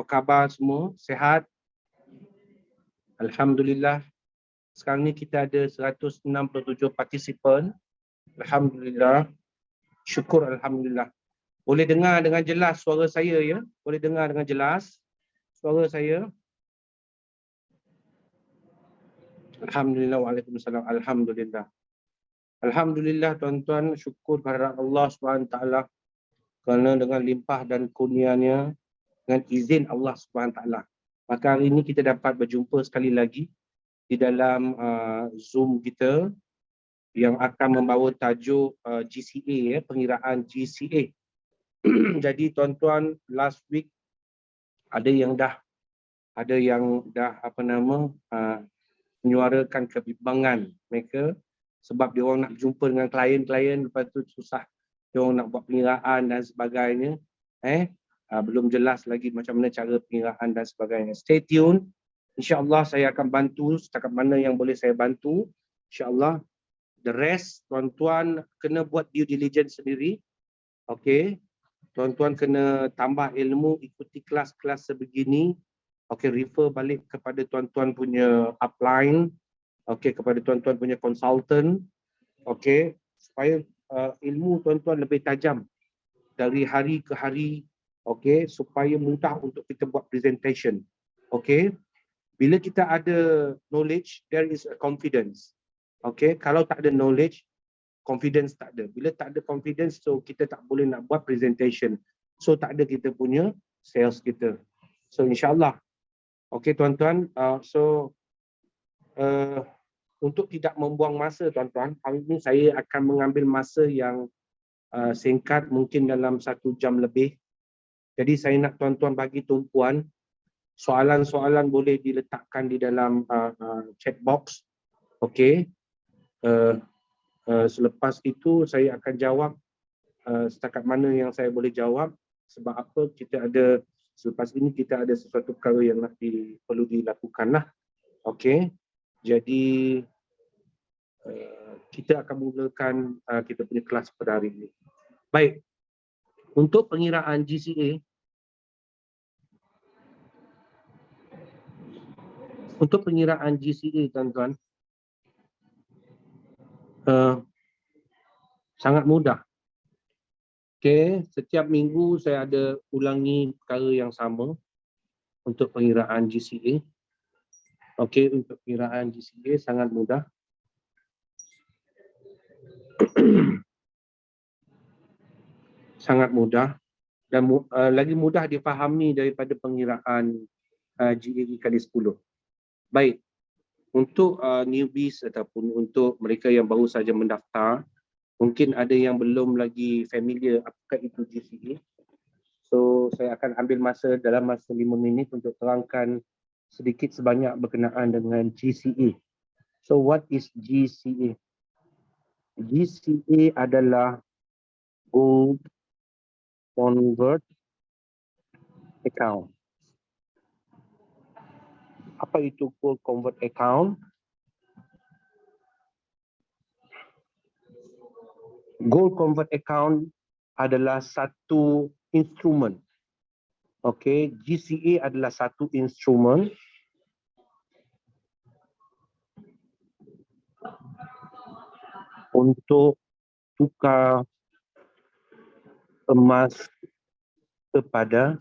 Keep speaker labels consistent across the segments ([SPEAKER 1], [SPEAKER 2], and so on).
[SPEAKER 1] Apa khabar semua? Sehat? Alhamdulillah. Sekarang ni kita ada 167 partisipan. Alhamdulillah. Syukur Alhamdulillah. Boleh dengar dengan jelas suara saya ya? Boleh dengar dengan jelas suara saya? Alhamdulillah. Waalaikumsalam. Alhamdulillah. Alhamdulillah tuan-tuan, syukur kepada Allah SWT kerana dengan limpah dan kurnianya, dengan izin Allah SWT. Maka hari ini kita dapat berjumpa sekali lagi di dalam Zoom kita yang akan membawa tajuk GCA, pengiraan GCA. Jadi tuan-tuan, last week ada yang dah menyuarakan kebimbangan mereka sebab dia orang nak jumpa dengan klien-klien, lepas tu susah dia orang nak buat pengiraan dan sebagainya. Belum jelas lagi macam mana cara pengiraan dan sebagainya. Stay tune. InsyaAllah saya akan bantu setakat mana yang boleh saya bantu. InsyaAllah. The rest, tuan-tuan kena buat due diligence sendiri. Okay. Tuan-tuan kena tambah ilmu, ikuti kelas-kelas sebegini. Okay, refer balik kepada tuan-tuan punya upline. Okay, kepada tuan-tuan punya consultant. Okay, supaya ilmu tuan-tuan lebih tajam dari hari ke hari. Okay, supaya mudah untuk kita buat presentation. Okay, bila kita ada knowledge, there is a confidence. Okay, kalau tak ada knowledge, confidence tak ada. Bila tak ada confidence, so kita tak boleh nak buat presentation. So tak ada kita punya sales kita. So insyaAllah. Okay tuan-tuan, untuk tidak membuang masa tuan-tuan, hari ini saya akan mengambil masa yang singkat, mungkin dalam 1 jam lebih. Jadi saya nak tuan-tuan bagi tumpuan. Soalan-soalan boleh diletakkan di dalam chat box. Okay. Selepas itu saya akan jawab setakat mana yang saya boleh jawab. Sebab apa, kita ada, selepas ini kita ada sesuatu perkara yang perlu dilakukan lah. Okay. Jadi kita akan mulakan kita punya kelas pada hari ini. Baik, untuk pengiraan GCA, tuan-tuan, sangat mudah. Okay, setiap minggu saya ada ulangi perkara yang sama untuk pengiraan GCA. Okay, untuk pengiraan GCA sangat mudah. Sangat mudah dan lagi mudah difahami daripada pengiraan GAE kali 10. Baik, untuk newbies ataupun untuk mereka yang baru saja mendaftar, mungkin ada yang belum lagi familiar apakah itu GCA. So saya akan ambil masa dalam masa 5 minit untuk terangkan sedikit sebanyak berkenaan dengan GCA. So what is GCA? GCA adalah Gold Convert Account. Apa itu Gold Convert Account? Gold Convert Account adalah satu instrumen. Okay, GCA adalah satu instrumen untuk tukar emas kepada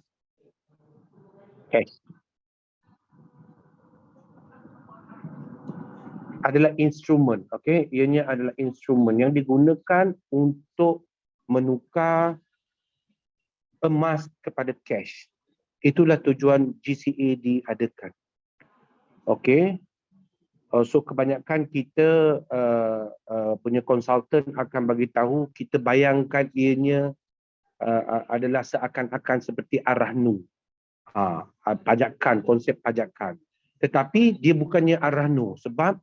[SPEAKER 1] cash. Adalah instrumen, okay? Ianya adalah instrumen yang digunakan untuk menukar emas kepada cash. Itulah tujuan GCA diadakan. Okay? So kebanyakan kita punya konsultan akan bagi tahu, kita bayangkan ianya adalah seakan-akan seperti arahnu. Pajakan, konsep pajakan. Tetapi dia bukannya arahnu, sebab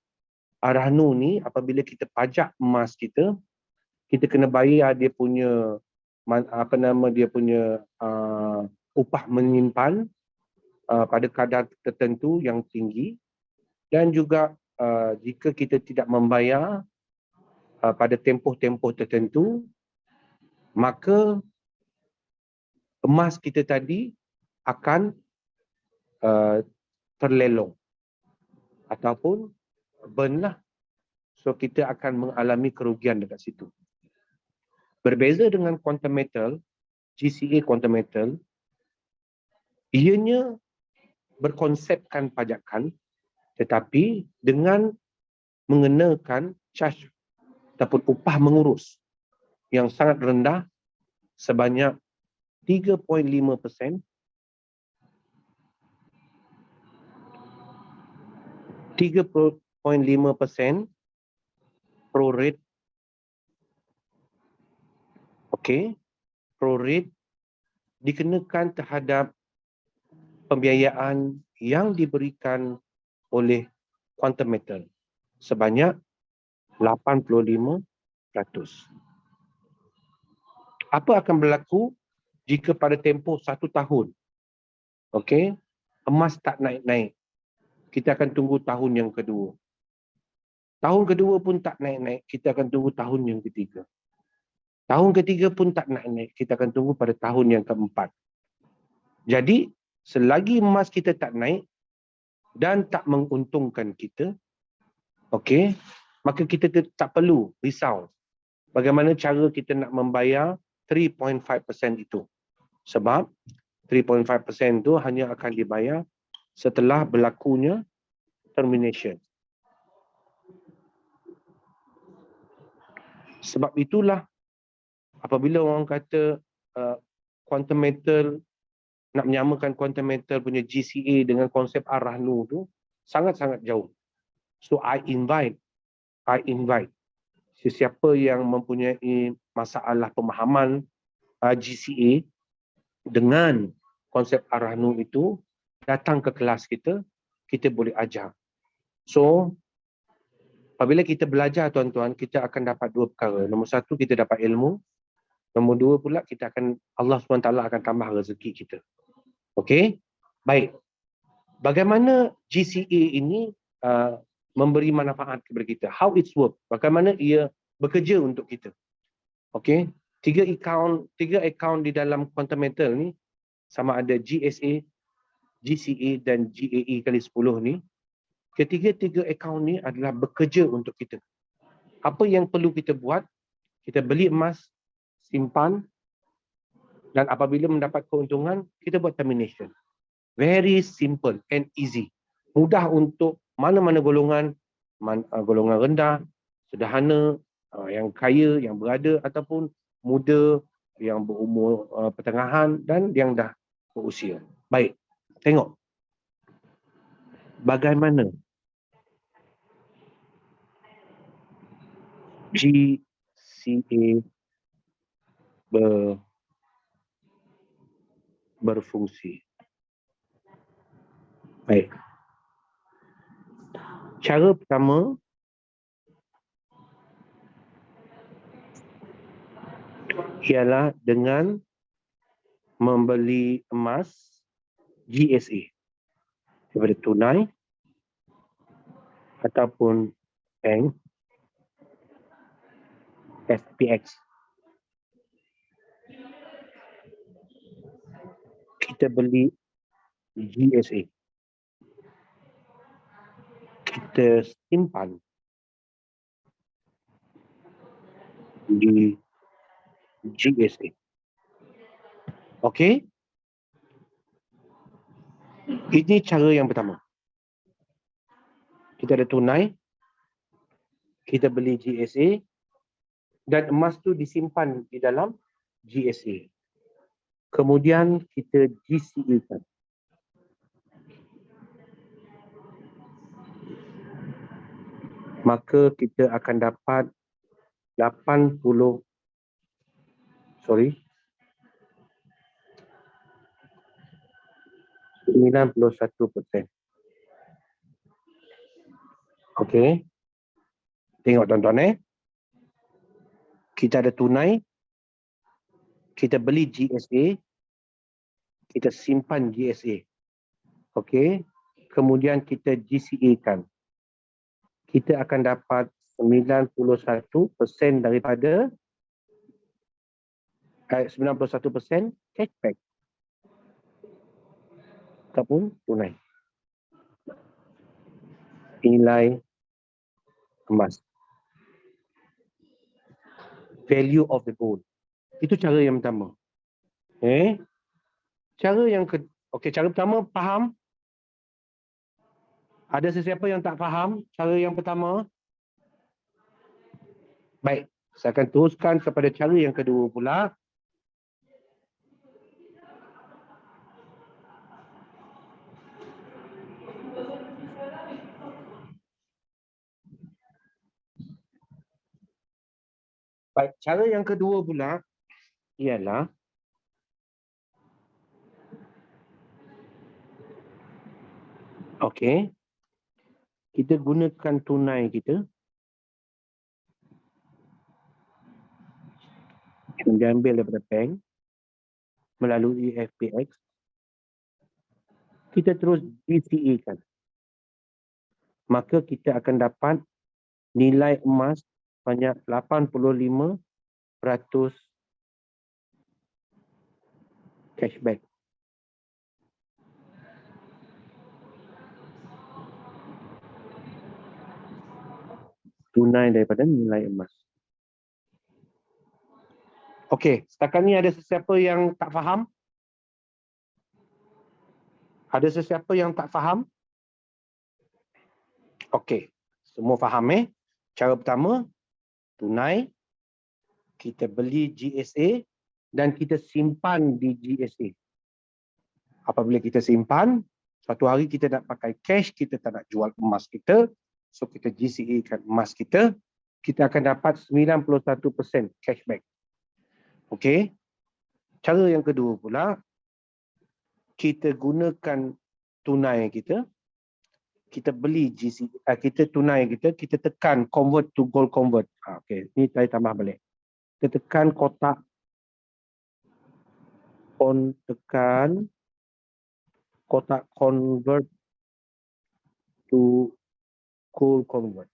[SPEAKER 1] arahnu ni apabila kita pajak emas kita, kita kena bayar dia punya upah menyimpan pada kadar tertentu yang tinggi, dan juga jika kita tidak membayar pada tempoh-tempoh tertentu, maka emas kita tadi akan terlelong ataupun burn lah. So kita akan mengalami kerugian dekat situ. Berbeza dengan quantum metal, GCA quantum metal, ianya berkonsepkan pajakan tetapi dengan mengenakan charge ataupun upah mengurus yang sangat rendah sebanyak 3.5% 3.5% prorate. Okey, prorate dikenakan terhadap pembiayaan yang diberikan oleh quantum metal sebanyak 85%. Apa akan berlaku jika pada tempoh 1 tahun, okey, emas tak naik-naik? Kita akan tunggu tahun yang kedua. Tahun kedua pun tak naik-naik, kita akan tunggu tahun yang ketiga. Tahun ketiga pun tak naik-naik, kita akan tunggu pada tahun yang keempat. Jadi, selagi emas kita tak naik dan tak menguntungkan kita, okey, maka kita tak perlu risau bagaimana cara kita nak membayar 3.5% itu. Sebab 3.5% itu hanya akan dibayar setelah berlakunya termination. Sebab itulah apabila orang kata quantum metal, nak menyamakan quantum metal punya GCA dengan konsep Ar-Rahnu tu sangat-sangat jauh. So I invite sesiapa yang mempunyai masalah pemahaman GCA dengan konsep Ar-Rahnu itu datang ke kelas kita, kita boleh ajar. So apabila kita belajar tuan-tuan, kita akan dapat dua perkara. Nombor satu, kita dapat ilmu. Nombor dua pula, kita akan, Allah SWT akan tambah rezeki kita. Okey? Baik. Bagaimana GCA ini memberi manfaat kepada kita? How it's work? Bagaimana ia bekerja untuk kita? Okey? Tiga akaun di dalam quantum metal ni, sama ada GSA, GCA dan GAE kali 10 ni, ketiga-tiga akaun ni adalah bekerja untuk kita. Apa yang perlu kita buat? Kita beli emas, simpan, dan apabila mendapat keuntungan, kita buat termination. Very simple and easy. Mudah untuk mana-mana golongan, golongan rendah, sederhana, yang kaya, yang berada, ataupun muda, yang berumur pertengahan dan yang dah berusia. Baik, tengok. Bagaimana GCA berfungsi. Baik. Cara pertama, ialah dengan membeli emas GSA daripada tunai ataupun bank SPX. Kita beli GSA. Kita simpan di GSA. Okey? Ini cara yang pertama. Kita ada tunai, kita beli GSA, dan emas tu disimpan di dalam GSA. Kemudian kita GCA-kan. Maka kita akan dapat 91%. Okey. Tengok tuan-tuan Kita ada tunai, kita beli GSA, kita simpan GSA. Okey. Kemudian kita GCA-kan. Kita akan dapat 91% daripada 91% cashback. ataupun tunai. Nilai emas. Value of the gold. Itu cara yang pertama. Cara yang cara pertama faham? Ada sesiapa yang tak faham cara yang pertama? Baik, saya akan teruskan kepada cara yang kedua pula. Baik, cara yang kedua pula ialah kita gunakan tunai kita yang diambil daripada bank melalui FPX. Kita terus DCA kan. Maka kita akan dapat nilai emas banyak 85% cashback. Tunai daripada nilai emas. Okey, setakat ni ada sesiapa yang tak faham? Ada sesiapa yang tak faham? Okey, semua faham Cara pertama, tunai, kita beli GSA dan kita simpan di GSA. Apabila kita simpan, suatu hari kita nak pakai cash, kita tak nak jual emas kita, so kita GCA kan emas kita akan dapat 91% cashback. Okey. Cara yang kedua pula, kita gunakan tunai kita beli GCA, kita tunai kita tekan convert to gold convert. Okey, ni saya tambah balik. Kita tekan kotak convert to gold convert.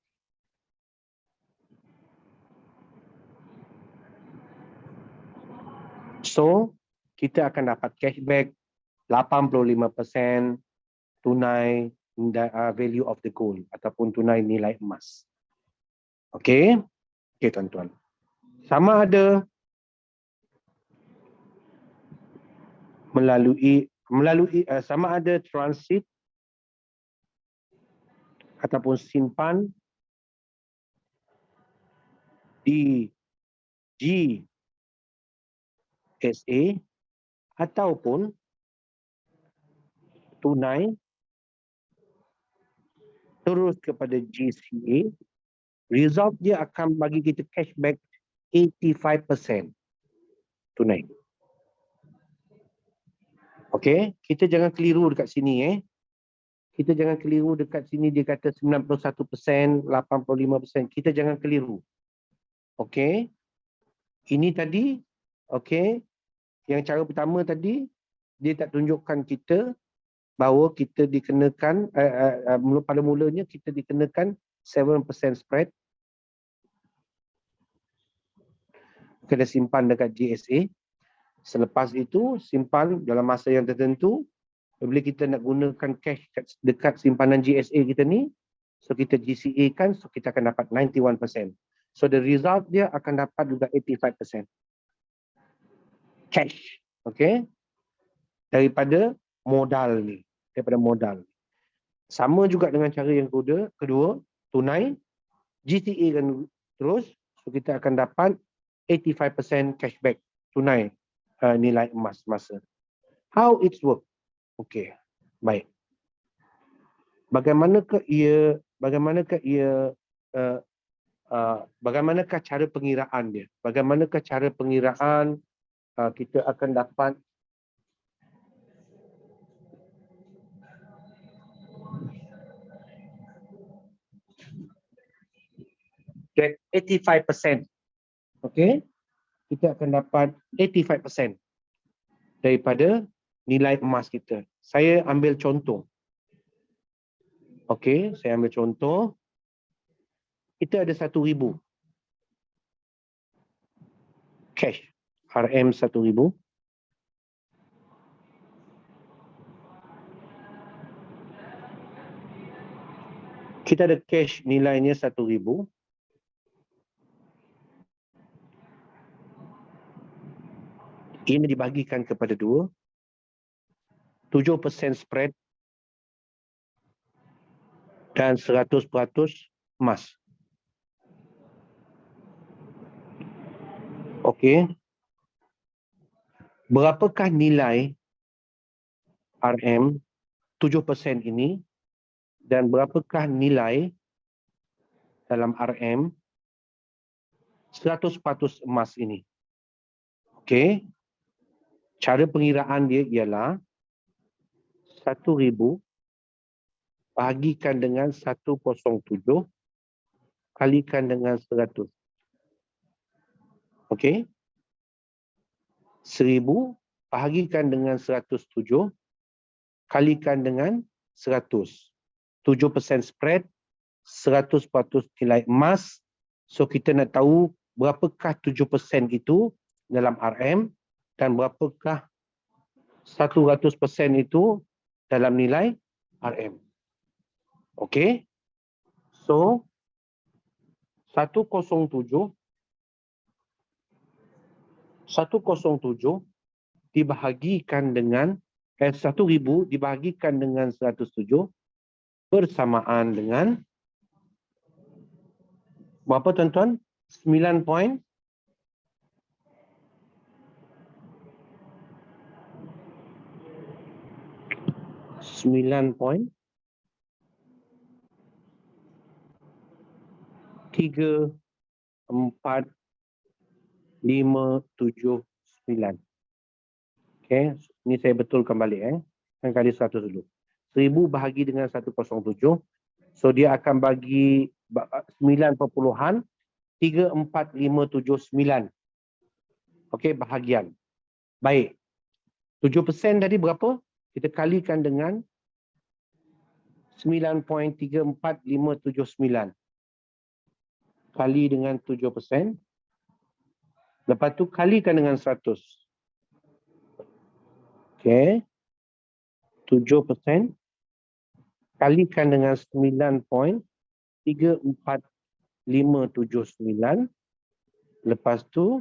[SPEAKER 1] So, kita akan dapat cashback 85% tunai value of the gold ataupun tunai nilai emas. Okey? Okey tuan-tuan. Sama ada melalui sama ada transit ataupun simpan di GSA ataupun tunai terus kepada GCA, result dia akan bagi kita cashback 85% tunai. Okey, kita jangan keliru dekat sini Kita jangan keliru dekat sini dia kata 91%, 85%. Kita jangan keliru. Okey. Ini tadi yang cara pertama tadi dia tak tunjukkan kita bahawa kita dikenakan pada mulanya kita dikenakan 7% spread. Kena simpan dekat GSA. Selepas itu simpan dalam masa yang tertentu. Bila kita nak gunakan cash dekat simpanan GSA kita ni, so kita GCA kan, so kita akan dapat 91%. So the result dia akan dapat juga 85% cash, daripada modal ni, Sama juga dengan cara yang kedua, tunai, GCA kan terus, so kita akan dapat 85% cashback tunai nilai emas masa. How it work? Okey, baik. Bagaimanakah cara pengiraan dia? Bagaimanakah cara pengiraan kita akan dapat get 85%. Okey? Kita akan dapat 85% daripada nilai emas kita. Saya ambil contoh. Okey, saya ambil contoh. Kita ada 1,000 cash, RM 1,000. Kita ada cash nilainya 1,000. Ini dibagikan kepada 2. 7% spread dan 100% emas. Okey. Berapakah nilai RM 7% ini dan berapakah nilai dalam RM 100% emas ini? Okey. Cara pengiraan dia ialah 1,000 bahagikan dengan 107 kalikan dengan 100. Okey. 1,000 bahagikan dengan 107 kalikan dengan 100. 7% spread, 100% nilai emas. So kita nak tahu berapakah 7% itu dalam RM dan berapakah 100% itu dalam nilai RM. Okey. So 107 dibahagikan dengan 1,000 dibahagikan dengan 107 bersamaan dengan berapa tuan-tuan? 9 point 9.3459. Okey, ini saya betulkan balik Kan kali 100 dulu. 1,000 bahagi dengan 107. So dia akan bagi 9.34579. Okey, bahagian. Baik. 7% tadi berapa? Kita kalikan dengan 9.34579. Kali dengan 7%. Lepas tu kalikan dengan 100. Okey. 7% kalikan dengan 9.34579. Lepas tu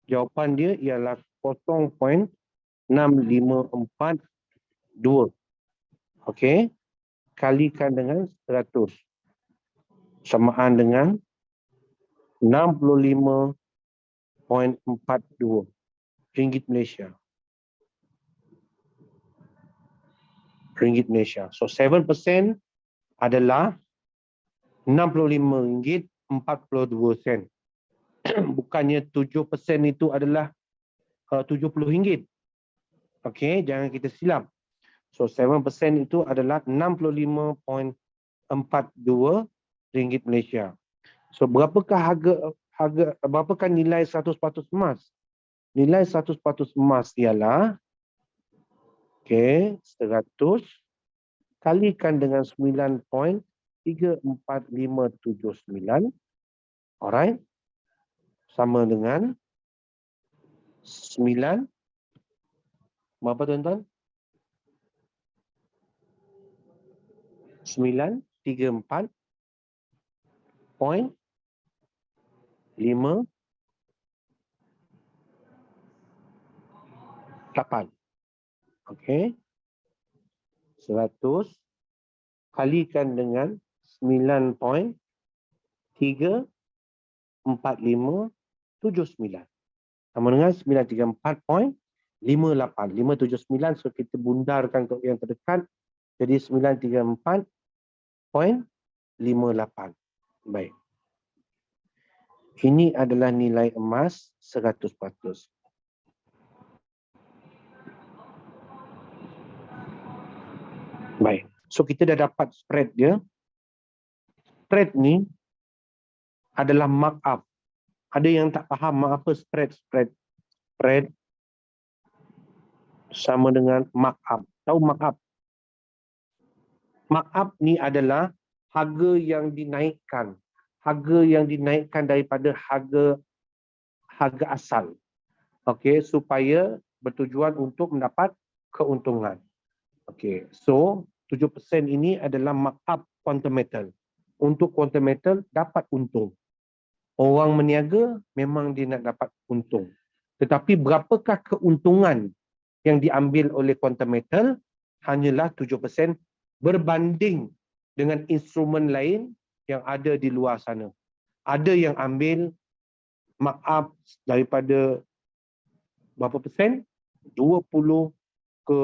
[SPEAKER 1] jawapan dia ialah 0.6542. Okey. Kalikan dengan 100. Samaan dengan 65.42 ringgit Malaysia. Ringgit Malaysia. So 7% adalah RM65.42. Bukannya 7% itu adalah RM70. Okey, jangan kita silap. So 7% itu adalah 65.42 ringgit Malaysia. So berapakah berapakah nilai 100% emas? Nilai 100% emas ialah 100 kalikan dengan 9.34579. Alright. Sama dengan 9. Berapa tuan-tuan? 934.58. Okey. 100 kalikan dengan 9.34579. Sama dengan 934.58. 579. So kita bundarkan ke yang terdekat. Jadi 934.58. Baik. Ini adalah nilai emas 100%. Baik. So kita dah dapat spread dia. Spread ni adalah markup. Ada yang tak faham apa spread? Spread sama dengan markup. Tahu markup? Markup ni adalah harga yang dinaikkan. Harga yang dinaikkan daripada harga asal. Okey, supaya bertujuan untuk mendapat keuntungan. Okey, so 7% ini adalah markup quantum metal. Untuk quantum metal dapat untung. Orang meniaga memang dia nak dapat untung. Tetapi berapakah keuntungan yang diambil oleh quantum metal? Hanyalah 7% berbanding dengan instrumen lain yang ada di luar sana. Ada yang ambil markup daripada berapa persen? 20 ke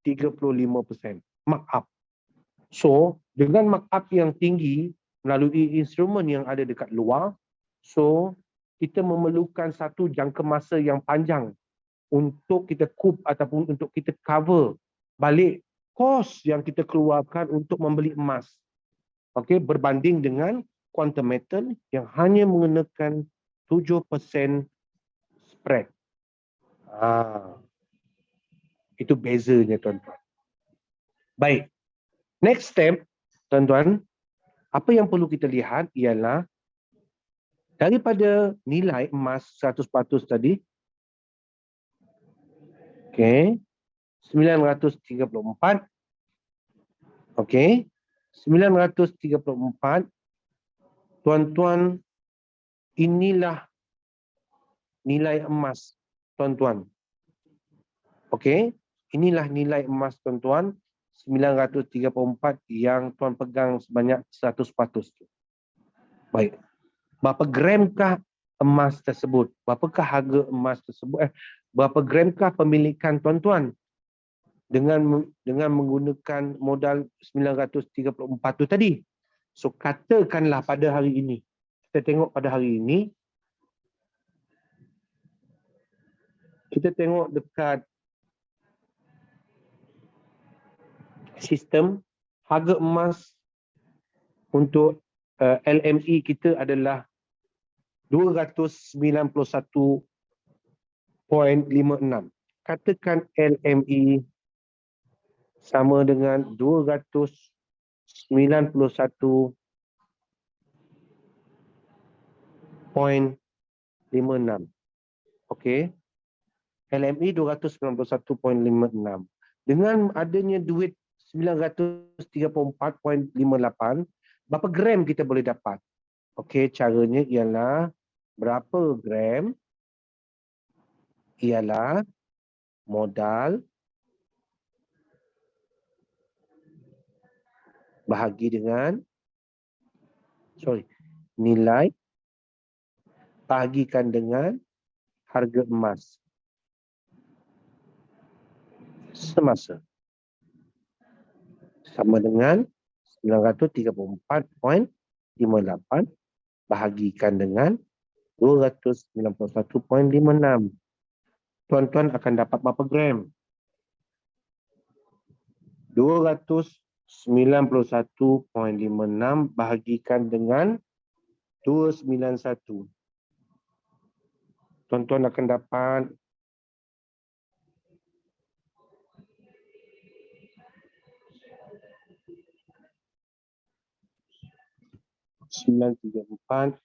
[SPEAKER 1] 35% markup. So, dengan markup yang tinggi melalui instrumen yang ada dekat luar, so kita memerlukan satu jangka masa yang panjang untuk kita coup ataupun untuk kita cover balik kos yang kita keluarkan untuk membeli emas. Okey, berbanding dengan quantum metal yang hanya mengenakan 7% spread. Itu bezanya, tuan-tuan. Baik. Next step, tuan-tuan, apa yang perlu kita lihat ialah daripada nilai emas 100% tadi, okey, 934, okey, 934, tuan-tuan, inilah nilai emas, tuan-tuan. Okey, inilah nilai emas, tuan-tuan, 934 yang tuan pegang sebanyak 100%. Baik. Berapa gramkah emas tersebut? Berapakah harga emas tersebut? Berapa gramkah pemilikan tuan-tuan dengan menggunakan modal 934 tu tadi? So katakanlah pada hari ini. Kita tengok pada hari ini. Kita tengok dekat sistem harga emas untuk LME kita adalah 291.56. Katakan LME sama dengan 291.56. Okey. LME 291.56. Dengan adanya duit 934.58, berapa gram kita boleh dapat? Okey, caranya ialah berapa gram ialah modal bahagi dengan nilai bahagikan dengan harga emas semasa sama dengan 934.58 bahagikan dengan 291.56. Tuan-tuan akan dapat berapa gram? 291.56 bahagikan dengan 291. Tuan-tuan akan dapat 934.58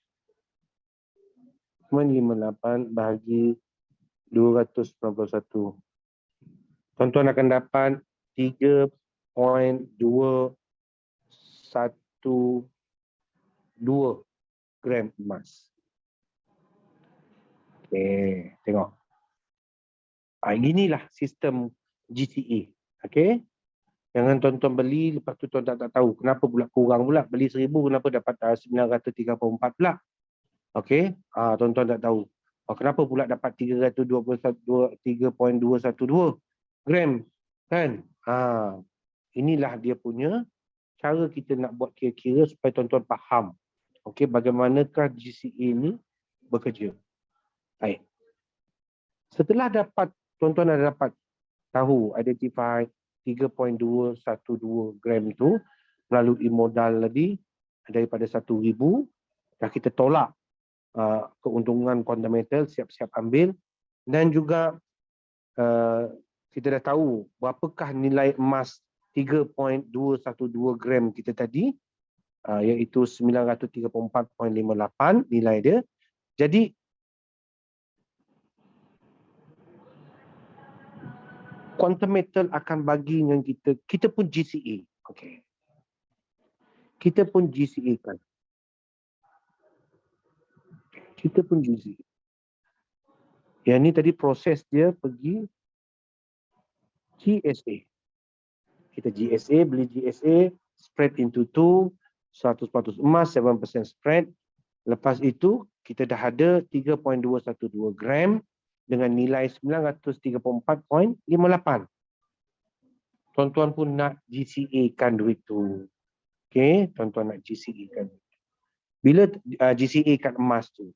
[SPEAKER 1] bahagi 291. Tuan-tuan akan dapat 3.212 gram emas. Okey, tengok. Inilah sistem GCA. Okey. Jangan tuan-tuan beli, lepas tu tuan tak tahu kenapa pula kurang pula. Beli 1,000 kenapa dapat 934 pula. Okey. Tuan-tuan tak tahu. Kenapa pula dapat 3.212 gram. Kan? Inilah dia punya cara kita nak buat kira-kira supaya tuan-tuan faham. Okey, bagaimanakah GCA ni bekerja. Baik. Setelah dapat, tuan-tuan ada dapat tahu, identify 3.212 gram itu melalui modal tadi daripada 1,000, dah kita tolak keuntungan quantum metal, siap-siap ambil, dan juga kita dah tahu berapakah nilai emas 3.212 gram kita tadi, iaitu 934.58 nilai dia. Jadi quantum metal akan bagi dengan kita pun GCA. Okey. Kita pun GCA kan. Kita pun GCA. Yang ni tadi proses dia pergi GSA. Kita GSA, beli GSA, spread into 2, 100% emas, 7% spread. Lepas itu, kita dah ada 3.212 gram dengan nilai 934.58. Tuan-tuan pun nak GCA kan duit tu. Okey, tuan-tuan nak GCA kan. Bila GCA kan emas tu,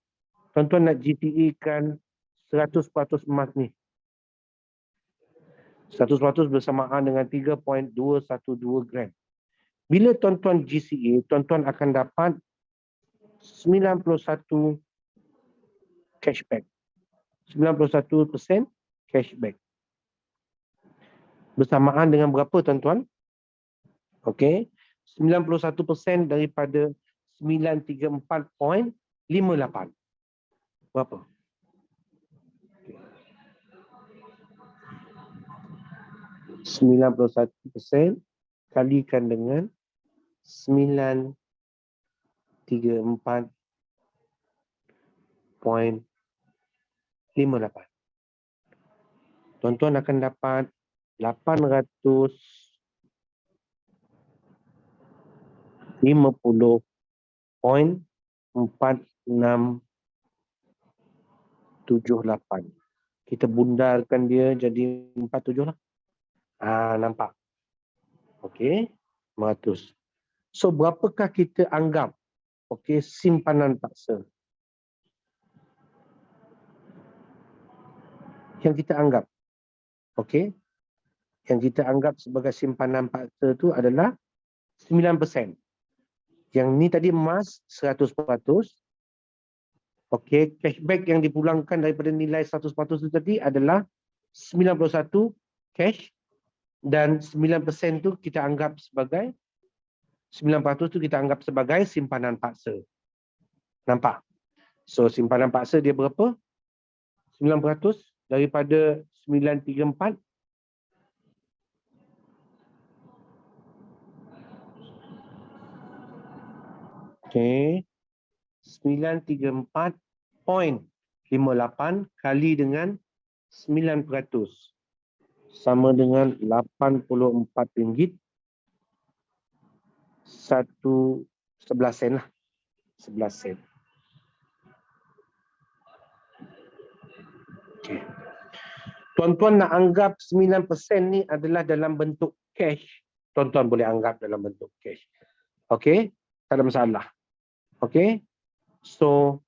[SPEAKER 1] tuan-tuan nak GCA kan 100% emas ni. 100% bersamaan dengan 3.212 gram. Bila tuan-tuan GCA, tuan-tuan akan dapat 91 cashback. 91% cashback. Bersamaan dengan berapa tuan-tuan? Okey, 91% daripada 934.58. Berapa? 91% kalikan dengan 934.58. Tuan-tuan akan dapat 850.4678. Kita bundarkan dia jadi 47 lah. Nampak? Okey, 500. So, berapakah kita anggap simpanan paksa? Yang kita anggap. Okey. Yang kita anggap sebagai simpanan paksa tu adalah 9%. Yang ni tadi emas 100%. Okey, cashback yang dipulangkan daripada nilai 100% itu tadi adalah 91 cash dan 9% tu kita anggap sebagai 9% tu kita anggap sebagai simpanan paksa. Nampak? So simpanan paksa dia berapa? 9% daripada 934. Okey. 934.58 kali dengan 9% sama dengan RM84 11 sen lah. 11 sen. Okay. Tuan-tuan nak anggap 9% ni adalah dalam bentuk cash. Tuan-tuan boleh anggap dalam bentuk cash. Okey? Tak ada masalah. Okey? So,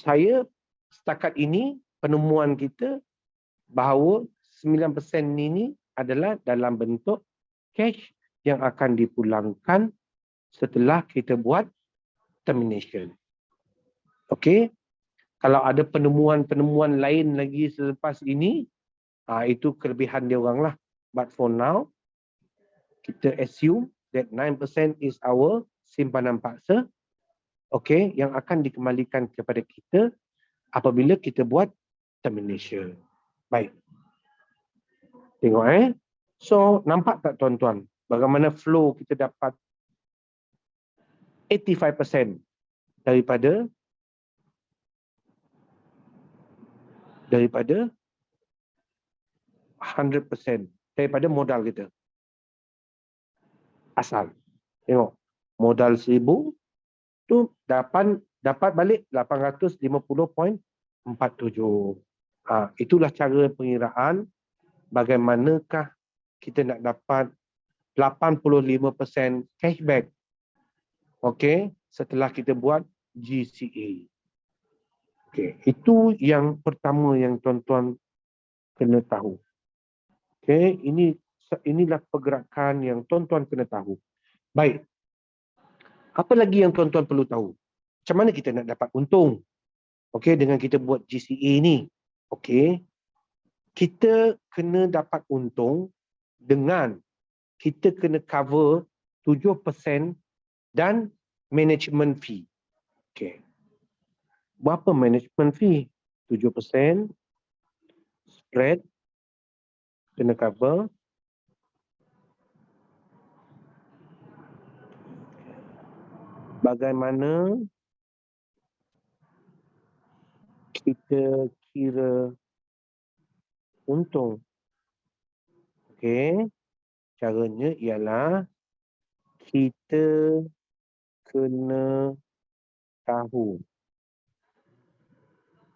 [SPEAKER 1] saya setakat ini penemuan kita bahawa 9% ini adalah dalam bentuk cash yang akan dipulangkan setelah kita buat termination. Okey? Kalau ada penemuan-penemuan lain lagi selepas ini, itu kelebihan dia orang lah. But for now, kita assume that 9% is our simpanan paksa. Okey, yang akan dikembalikan kepada kita apabila kita buat termination. Baik. Tengok So, nampak tak tuan-tuan bagaimana flow kita dapat 85% daripada 100% daripada modal kita. Asal. Tengok. Modal 1,000 tu dapat balik 850.47. Itulah cara pengiraan bagaimanakah kita nak dapat 85% cashback. Okey, setelah kita buat GCA. Okey, itu yang pertama yang tuan-tuan kena tahu. Okey, inilah pergerakan yang tuan-tuan kena tahu. Baik. Apa lagi yang tuan-tuan perlu tahu? Macam mana kita nak dapat untung? Okey, dengan kita buat GCA ni. Okey. Kita kena dapat untung dengan kita kena cover 7% dan management fee. Okey. Berapa management fee? 7%. Spread kena cover. bagaimana kita kira untung. Okey, caranya ialah kita kena tahu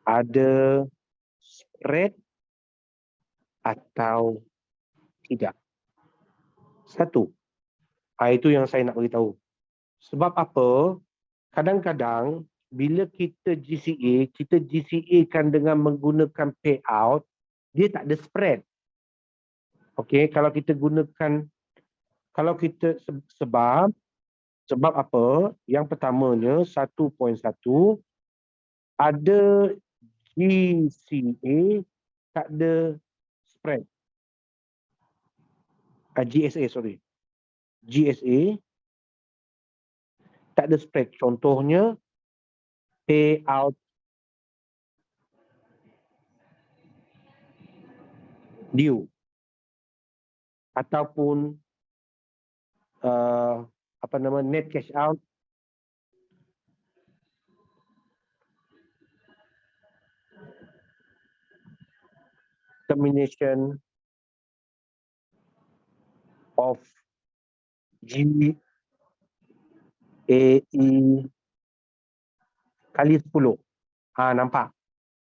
[SPEAKER 1] ada spread atau tidak. Satu. Itu yang saya nak beritahu. Sebab apa? Kadang-kadang bila kita GCA kan dengan menggunakan payout, dia tak ada spread. Okey, kalau kita gunakan, sebab apa? Yang pertamanya 1.1 ada GCA tak ada spread. GSA sorry. GSA tak ada spread. Contohnya payout due ataupun net cash out termination of GAE kali 10. Nampak?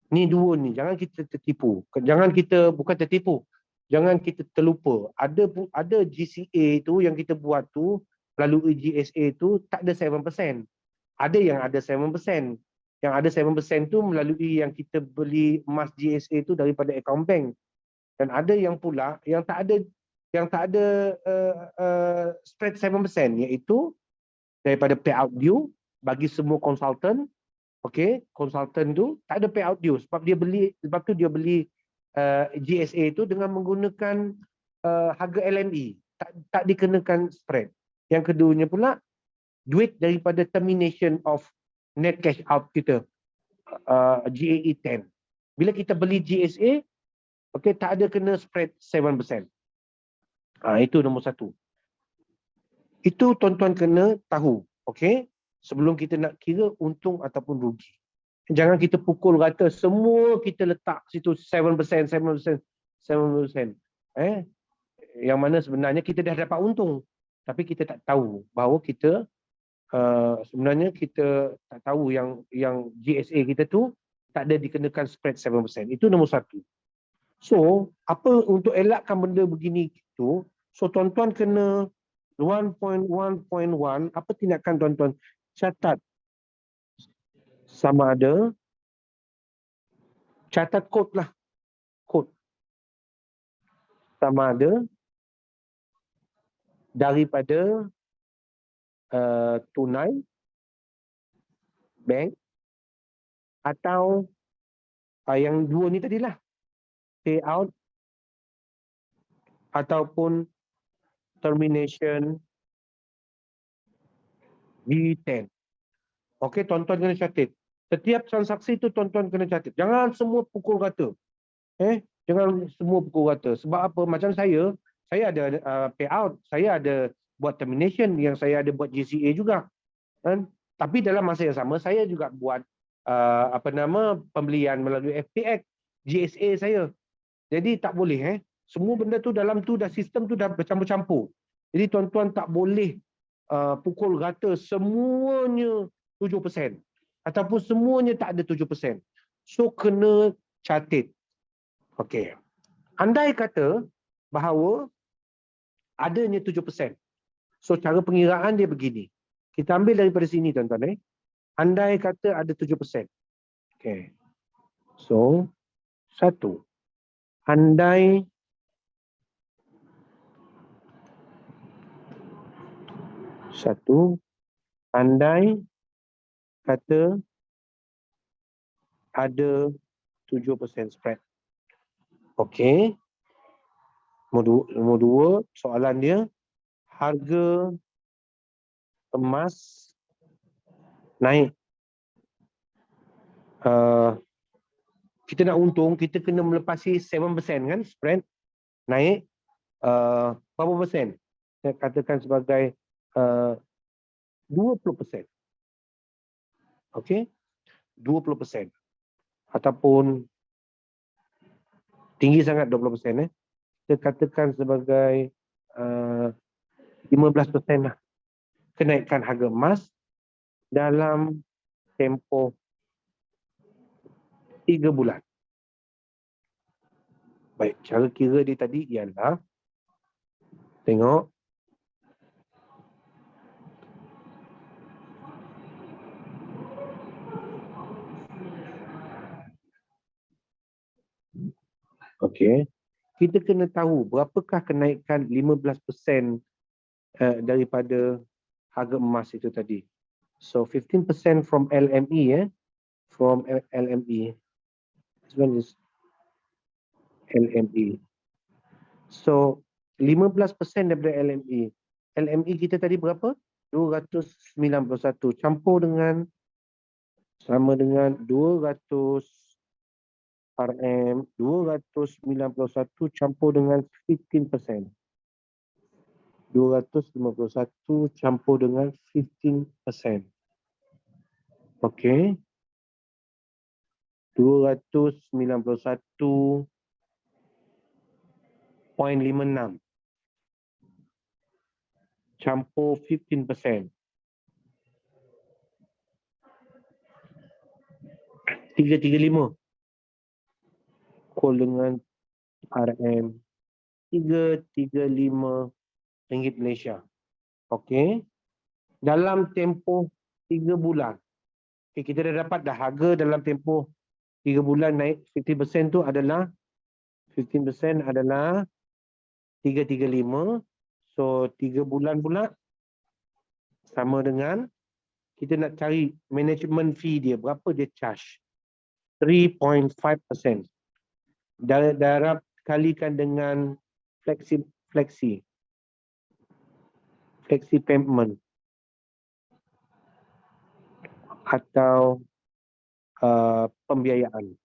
[SPEAKER 1] Ni dua ni, jangan kita tertipu. Bukan tertipu. Jangan kita terlupa. Ada GCA tu yang kita buat tu, melalui GSA tu tak ada 7%. Ada yang ada 7%. Yang ada 7% tu melalui yang kita beli emas GSA tu daripada account bank. Dan ada yang pula yang tak ada spread 7%, iaitu daripada payout due bagi semua konsultan. Okey, konsultan tu tak ada payout due sebab dia beli GSA tu dengan menggunakan harga LME, tak dikenakan spread. Yang keduanya pula duit daripada termination of net cash out kita, GAE 10. Bila kita beli GSA, okey, tak ada kena spread 7%. Itu nombor satu. Itu tuan-tuan kena tahu, okey, sebelum kita nak kira untung ataupun rugi. Jangan kita pukul rata semua kita letak situ 7%. Yang mana sebenarnya kita dah dapat untung, tapi kita tak tahu bahawa kita sebenarnya kita tak tahu yang GSA kita tu tak ada dikenakan spread 7%. Itu nombor satu. So, apa untuk elakkan benda begini tu? So, tuan-tuan kena 1.1.1, apa tindakan tuan-tuan? Catat sama ada, catat kod lah. Kod. Sama ada daripada tunai, bank, atau yang dua ni tadilah, payout ataupun termination V10. Okey, tuan-tuan kena catat. Setiap transaksi tu tuan-tuan kena catat. Jangan semua pukul rata. Jangan semua pukul rata. Sebab apa? Macam saya ada payout, saya ada buat termination, yang saya ada buat GCA juga. Kan? Tapi dalam masa yang sama saya juga buat pembelian melalui FPX, GSA saya. Jadi tak boleh semua benda tu dalam tu dah, sistem tu dah bercampur-campur. Jadi tuan-tuan tak boleh pukul rata semuanya 7% ataupun semuanya tak ada 7%. So kena catat. Okey. Andai kata bahawa adanya 7%. So cara pengiraan dia begini. Kita ambil daripada sini tuan-tuan. Andai kata ada 7%. Okey. So, satu. Andai kata ada 7% spread. Okey. Nombor dua, soalan dia, harga emas naik. Kita nak untung, kita kena melepasi 7% kan, spread naik berapa persen? Saya katakan sebagai 20%. Okey, 20%. Ataupun tinggi sangat 20%. Kita katakan sebagai 15% lah kenaikan harga emas dalam tempoh 3 bulan. Baik, cara kira dia tadi ialah, tengok, okey, kita kena tahu berapakah kenaikan 15% daripada harga emas itu tadi. So 15% from LME, from LME. This one is LME. So 15% daripada LME. LME kita tadi berapa? 291 campur dengan sama dengan 200 RM, 291 campur dengan 15%. 251 campur dengan 15%. Okey. 291.56 campur 15%. 335 equal dengan RM 335 ringgit Malaysia. Okey. Dalam tempoh 3 bulan. Okay, kita dah dapat dah harga dalam tempoh 3 bulan naik 50% tu adalah 15% adalah 335. So 3 bulan pula sama dengan kita nak cari management fee dia, berapa dia charge? 3.5%. Darab kalikan dengan flexi payment atau pembiayaan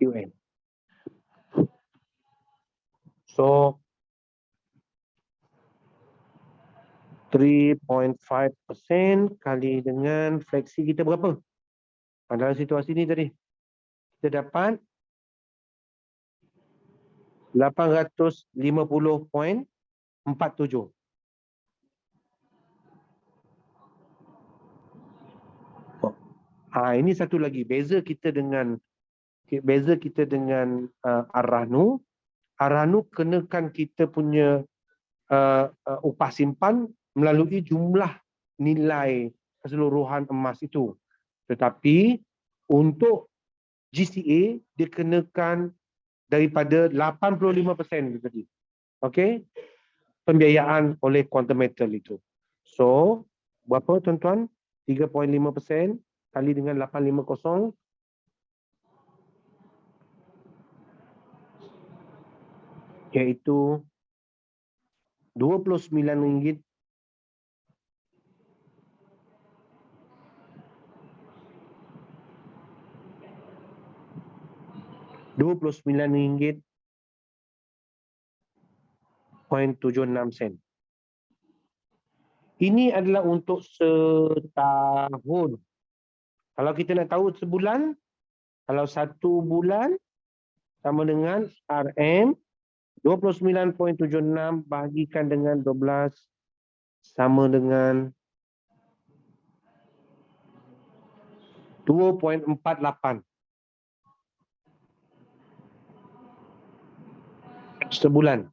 [SPEAKER 1] UN. So 3.5% kali dengan flexi kita berapa? Dalam situasi ni tadi kita dapat 850.47. Ini satu lagi beza kita dengan Ar-Rahnu. Ar-Rahnu kenakan kita punya upah simpan melalui jumlah nilai keseluruhan emas itu. Tetapi untuk GCA dia kenakan daripada 85% tadi. Okey? Pembiayaan oleh Quantum Metal itu. So, berapa tuan-tuan? 3.5% kali dengan 850 iaitu RM29 RM29.76. Ini adalah untuk setahun. Kalau kita nak tahu sebulan, kalau 1 bulan sama dengan RM 29.76 bahagikan dengan 12 sama dengan 2.48 sebulan.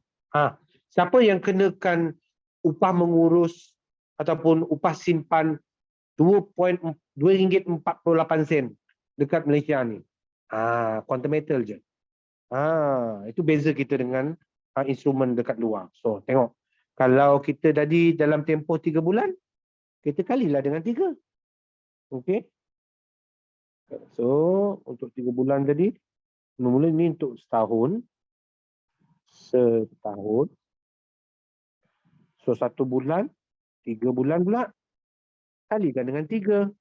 [SPEAKER 1] Siapa yang kenakan upah mengurus ataupun upah simpan RM2.48 dekat Malaysia ni? Quantum Metal je. Itu beza kita dengan instrumen dekat luar. So, tengok. Kalau kita tadi dalam tempoh 3 bulan, kita kalilah dengan 3. Okey. So, untuk 3 bulan tadi, mula ni untuk setahun. Setahun. So, 1 bulan, 3 bulan pula. Kalikan dengan 3.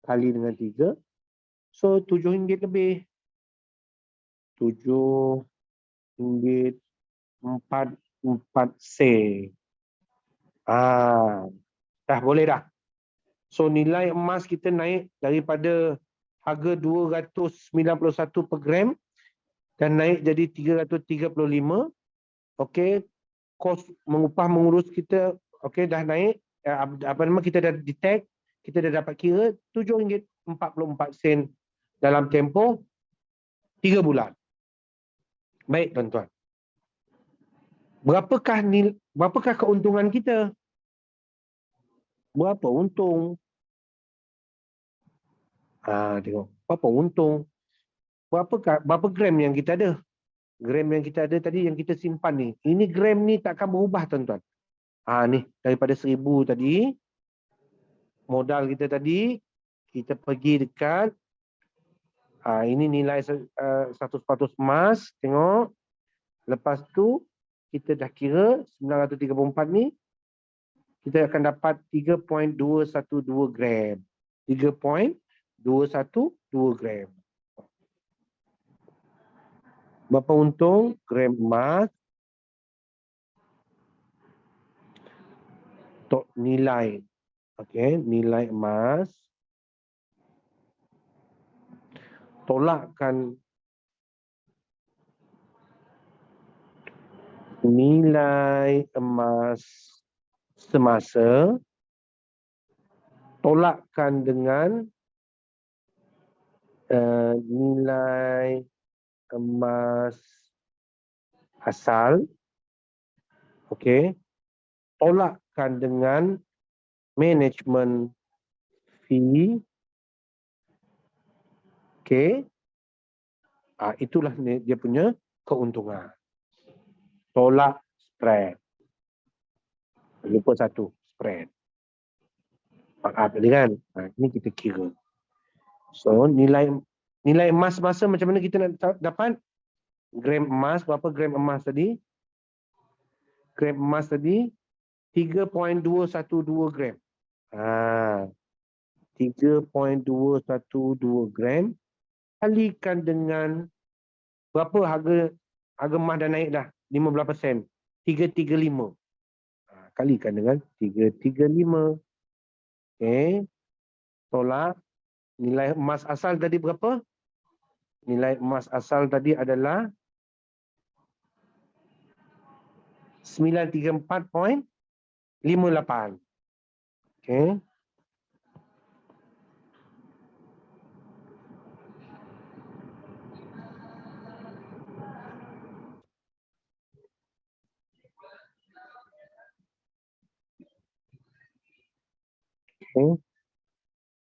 [SPEAKER 1] Kali dengan 3. So, RM7 lebih. RM7.44 sen. Dah boleh dah. So nilai emas kita naik daripada harga 291 per gram dan naik jadi 335. Okey, kos mengupah mengurus kita okey dah naik. Apa nama kita dah detect, kita dah dapat kira RM7.44 dalam tempoh 3 bulan. Baik tuan-tuan. Berapakah keuntungan kita? Berapa untung? Tengok. Berapa untung? Berapa gram yang kita ada? Gram yang kita ada tadi yang kita simpan ni. Ini gram ni takkan berubah tuan-tuan. Ni daripada 1000 tadi. Modal kita tadi. Kita pergi dekat. Ini nilai 100% emas. Tengok. Lepas tu kita dah kira 934 ni. Kita akan dapat 3.212 gram. 3.212 gram. Berapa untung? Gram emas. Untuk nilai. Okey, nilai emas. Tolakkan nilai emas semasa. Tolakkan dengan nilai emas asal. Okey. Tolakkan dengan management fee. Okey. Itulah dia punya keuntungan. Tolak spread. Lupa satu, spread. Tadi kan? Ini kita kira. So, nilai emas masa macam mana kita nak dapat? Gram emas, berapa gram emas tadi? Gram emas tadi 3.212 gram. 3.212 gram kalikan dengan berapa harga emas dah naik dah? 15%. 335. Kalikan dengan 335. Okey. Tolak. Nilai emas asal tadi berapa? Nilai emas asal tadi adalah 934.58. Okey.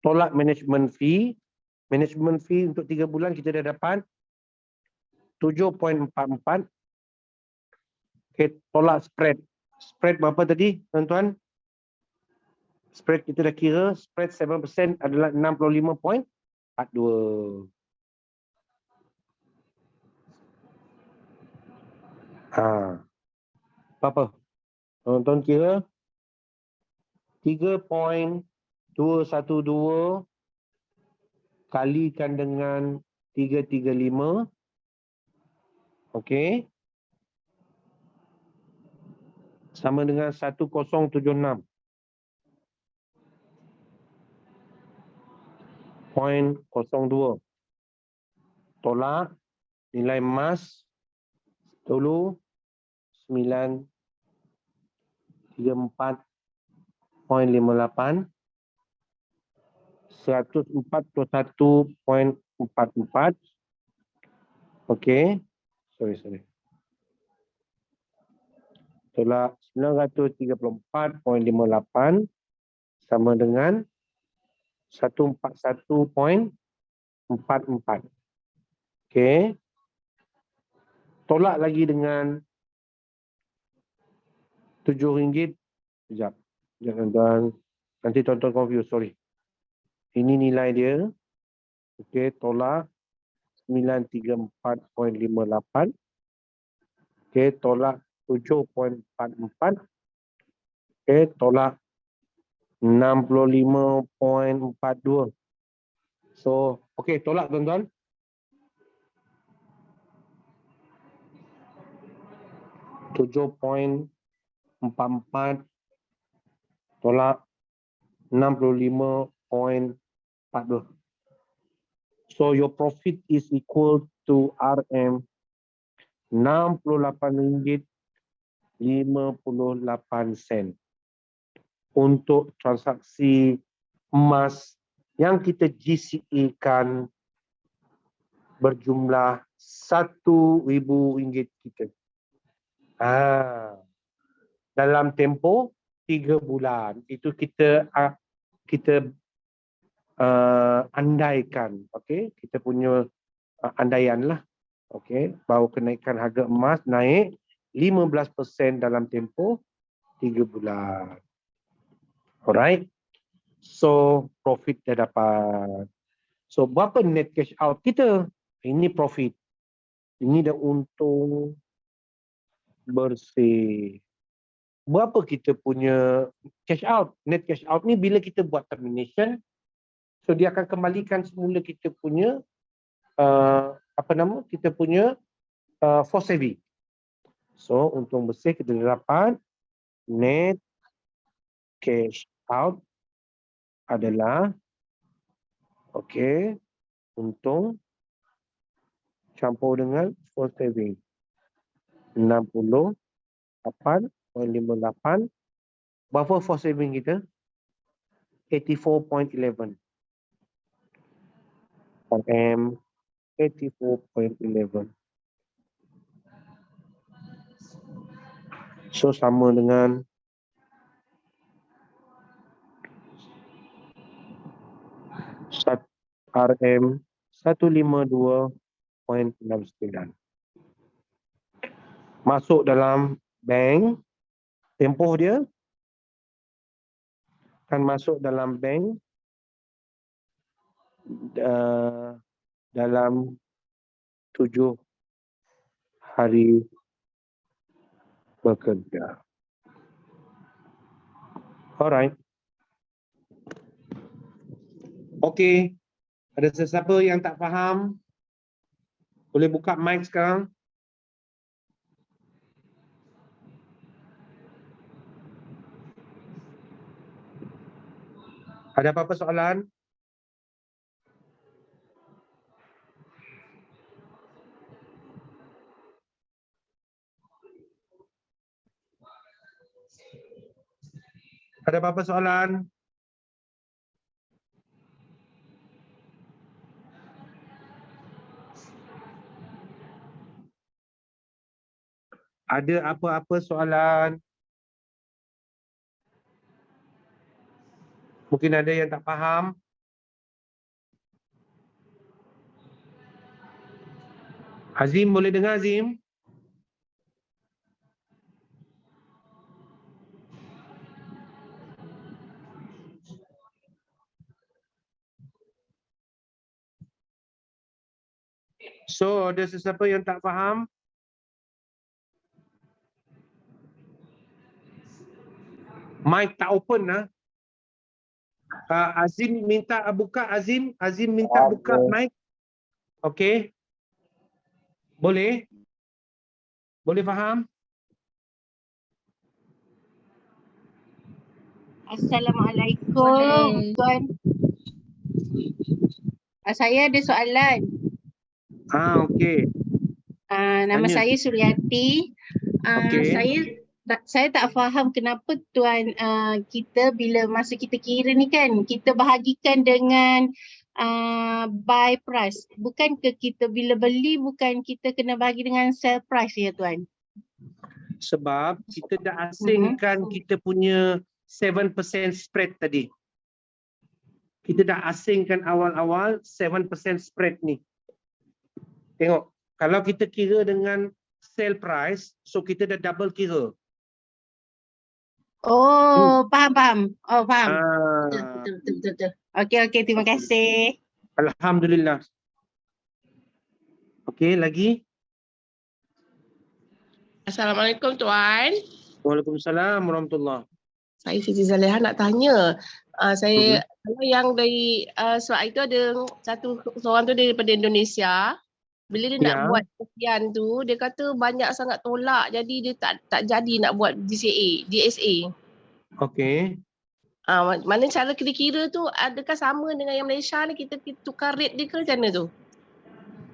[SPEAKER 1] Tolak management fee. Management fee untuk 3 bulan kita dah dapat 7.44. Okey, tolak spread. Spread berapa tadi, tuan-tuan? Spread kita dah kira, spread 7% adalah 65.42. Berapa? Tuan-tuan kira 3.212 kalikan dengan 335. Okey. Sama dengan 1076.02. Tolak nilai emas dulu 934.58. 141.44. Okey. Sorry. Tolak 934.58 sama dengan 141.44. Okey. Tolak lagi dengan RM7. Sekejap. Jangan nanti tuan-tuan confuse, sorry. Ini nilai dia. Okey, tolak 934.58. Okey, tolak 7.44. Okey, tolak 65.42. So, okey, tolak tuan-tuan. .44 tolak 65.40. So your profit is equal to RM RM68.58 untuk transaksi emas yang kita GCA-kan berjumlah RM1,000 kita. Dalam tempoh 3 bulan. Itu kita andaikan, okey, kita punya andaian lah, okey, bahawa kenaikan harga emas naik 15% dalam tempoh 3 bulan. Alright, so profit dah dapat. So berapa net cash out kita? Ini profit, ini dah untung bersih. Berapa kita punya cash out? Net cash out ni bila kita buat termination, so dia akan kembalikan semula kita punya kita punya force saving. So untung bersih kita dapat net cash out adalah okey, untung campur dengan force saving 68.58. Berapa force saving kita? 84.11. RM 84.11. So sama dengan RM 152.69. Masuk dalam bank, tempoh dia akan masuk dalam bank dalam 7 hari bekerja. Alright. Okey. Ada sesiapa yang tak faham? Boleh buka mic sekarang. Ada apa-apa soalan? Ada apa-apa soalan? Ada apa-apa soalan? Mungkin ada yang tak faham. Azim, boleh dengar Azim? So, ada sesiapa yang tak faham? Mic tak open lah. Azim minta buka, Azim minta buka mic. Okey. Boleh? Boleh faham?
[SPEAKER 2] Assalamualaikum, Tuan. Saya ada soalan.
[SPEAKER 1] Okey.
[SPEAKER 2] Nama
[SPEAKER 1] Tanya.
[SPEAKER 2] saya Suryati.
[SPEAKER 1] Okey.
[SPEAKER 2] Saya tak faham kenapa Tuan kita bila masa kita kira ni kan, kita bahagikan dengan buy price. Bukan ke kita bila beli, bukan kita kena bagi dengan sell price ya Tuan?
[SPEAKER 1] Sebab kita dah asingkan kita punya 7% spread tadi. Kita dah asingkan awal-awal 7% spread ni. Tengok, kalau kita kira dengan sell price, so kita dah double kira.
[SPEAKER 2] Oh, faham. Oh, faham. Betul. Okey, terima kasih.
[SPEAKER 1] Alhamdulillah. Okey, lagi?
[SPEAKER 3] Assalamualaikum Tuan.
[SPEAKER 1] Waalaikumsalam warahmatullahi.
[SPEAKER 3] Saya Siti Zaleha nak tanya. Kalau yang dari surat itu ada seorang tu daripada Indonesia. Bila dia nak buat sekian tu, dia kata banyak sangat tolak, jadi dia tak jadi nak buat DSA.
[SPEAKER 1] Okey.
[SPEAKER 3] Mana cara kira-kira tu adakah sama dengan yang Malaysia ni, kita tukar rate dia ke macam mana tu?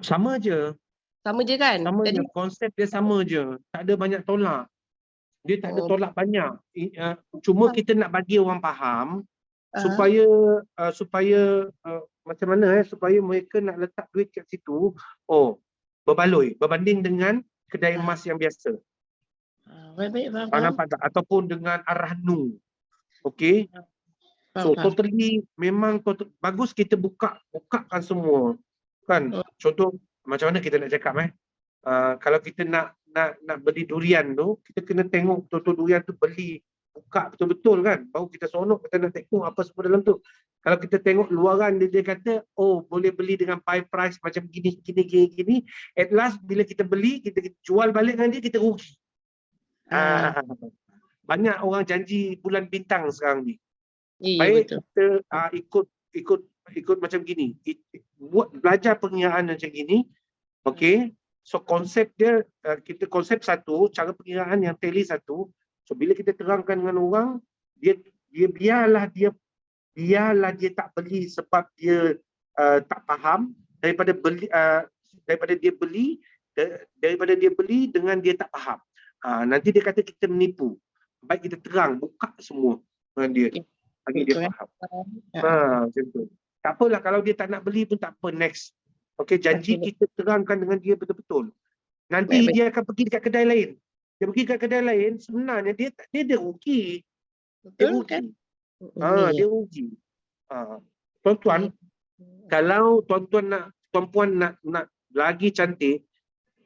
[SPEAKER 1] Sama je.
[SPEAKER 3] Sama je kan?
[SPEAKER 1] Sama
[SPEAKER 3] Jadi
[SPEAKER 1] je. Konsep dia sama je. Tak ada banyak tolak. Dia tak ada tolak banyak. Cuma kita nak bagi orang faham supaya macam mana supaya mereka nak letak duit kat situ, berbaloi berbanding dengan kedai emas yang biasa.
[SPEAKER 3] baik, faham.
[SPEAKER 1] Nampak tak? Ataupun dengan Ar-Rahnu. Okey. So
[SPEAKER 3] Faham.
[SPEAKER 1] totally memang bagus kita bukakan semua. Kan? Contoh macam mana kita nak cakap kalau kita nak beli durian tu, kita kena tengok betul-betul durian tu buka betul-betul kan. Baru kita seronok, kita nak tengok apa semua dalam tu. Kalau kita tengok luaran dia kata, boleh beli dengan buy price macam gini. At last bila kita beli, kita jual balik dengan dia, kita rugi. Banyak orang janji bulan bintang sekarang ni. Baik
[SPEAKER 3] betul.
[SPEAKER 1] kita ikut macam gini. Belajar pengiraan macam gini. Okey. So konsep dia, kita konsep satu, cara pengiraan yang tally satu. So bila kita terangkan dengan orang, dia biarlah dia tak beli sebab dia tak faham, daripada dia beli dengan dia tak faham. Nanti dia kata kita menipu. Baik kita terang, buka semua dengan dia. Bagi dia faham. Macam tu. Tak apalah kalau dia tak nak beli pun tak apa, next. Okey, janji kita terangkan dengan dia betul-betul. Nanti dia akan pergi dekat kedai lain. Dia pergi dekat kedai lain, sebenarnya dia rugi. Dia rugi.
[SPEAKER 3] Kan?
[SPEAKER 1] Dia rugi. Tuan-tuan, kalau tuan-puan nak lagi cantik,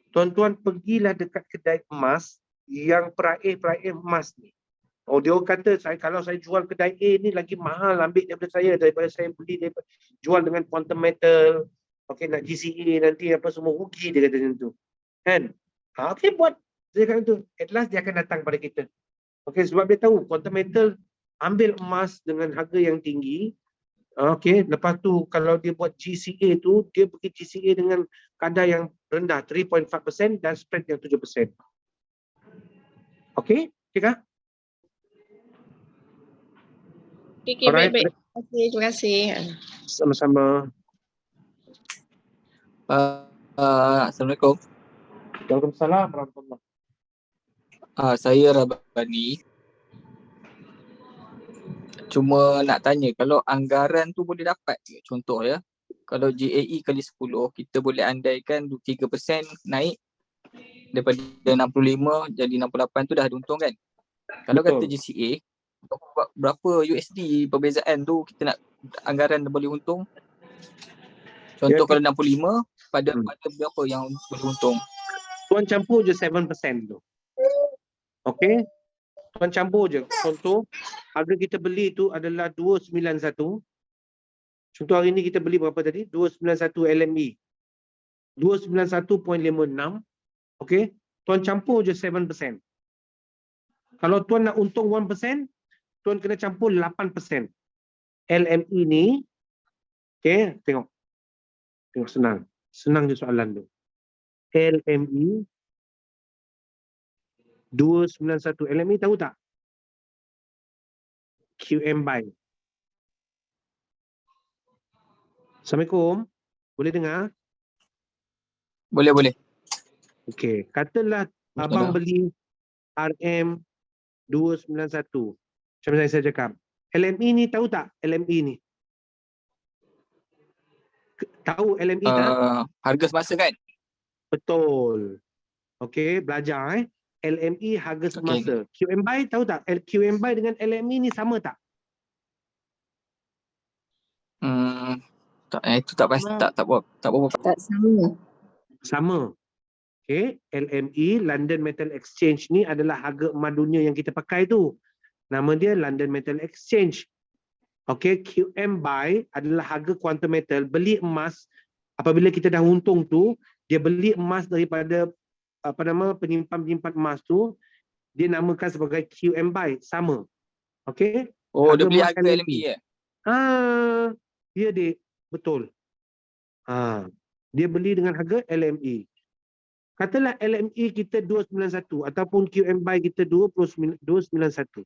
[SPEAKER 1] tuan-tuan pergilah dekat kedai emas yang peraih emas ni. Dia kata kalau saya jual kedai A ni lagi mahal ambil daripada saya beli jual dengan quantum metal. Okey, nak GCA nanti apa semua rugi, dia kata macam tu. Kan? Okey, buat dia kata tu. At last dia akan datang pada kita. Okey, sebab dia tahu quantum metal ambil emas dengan harga yang tinggi. Okey, lepas tu kalau dia buat GCA tu, dia pergi GCA dengan kadar yang rendah 3.5% dan spread yang 7%. Okey? Okey kah?
[SPEAKER 3] Okey, baik. Terima kasih.
[SPEAKER 1] Sama-sama.
[SPEAKER 4] Assalamualaikum.
[SPEAKER 1] Waalaikumsalam warahmatullahi.
[SPEAKER 4] Saya Rabani. Cuma nak tanya, kalau anggaran tu boleh dapat ke? Contoh ya, kalau GAE kali 10, kita boleh andaikan 3% naik daripada 65 jadi 68 tu dah ada untung kan? Kalau
[SPEAKER 1] Betul.
[SPEAKER 4] kata GCA, berapa USD perbezaan tu kita nak anggaran boleh untung? Contoh kalau 65 pada berapa yang boleh untung?
[SPEAKER 1] Tuan campur je 7% tu. Okey? Tuan campur je. Contoh, harga kita beli tu adalah 291. Contoh hari ni kita beli berapa tadi? 291 LME. 291.56. Okey? Tuan campur je 7%. Kalau tuan nak untung 1%, tuan kena campur 8%. LME ni, okey, tengok senang. Senang je soalan tu. LME 291. LME tahu tak? QM buy. Assalamualaikum. Boleh dengar?
[SPEAKER 4] Boleh.
[SPEAKER 1] Okey, katalah abang beli RM 291. Macam saya cakap. LME ni tahu tak? LME ni. Tahu LME tak?
[SPEAKER 4] Harga semasa kan?
[SPEAKER 1] Betul. Okey, belajar LME harga semasa. QM buy tahu tak? QM buy dengan LME ni sama tak?
[SPEAKER 4] Itu tak pasti, tak berapa.
[SPEAKER 2] Tak sama.
[SPEAKER 1] Sama. Okey, LME London Metal Exchange ni adalah harga emas dunia yang kita pakai tu. Nama dia London Metal Exchange. Okey, QM buy adalah harga quantum metal, beli emas apabila kita dah untung tu, dia beli emas daripada penyimpan emas tu, dia namakan sebagai QM buy, sama. Okey?
[SPEAKER 4] Dia beli harga LME ya?
[SPEAKER 1] Dia betul. Dia beli dengan harga LME. Katalah LME kita 291 ataupun QM buy kita 291.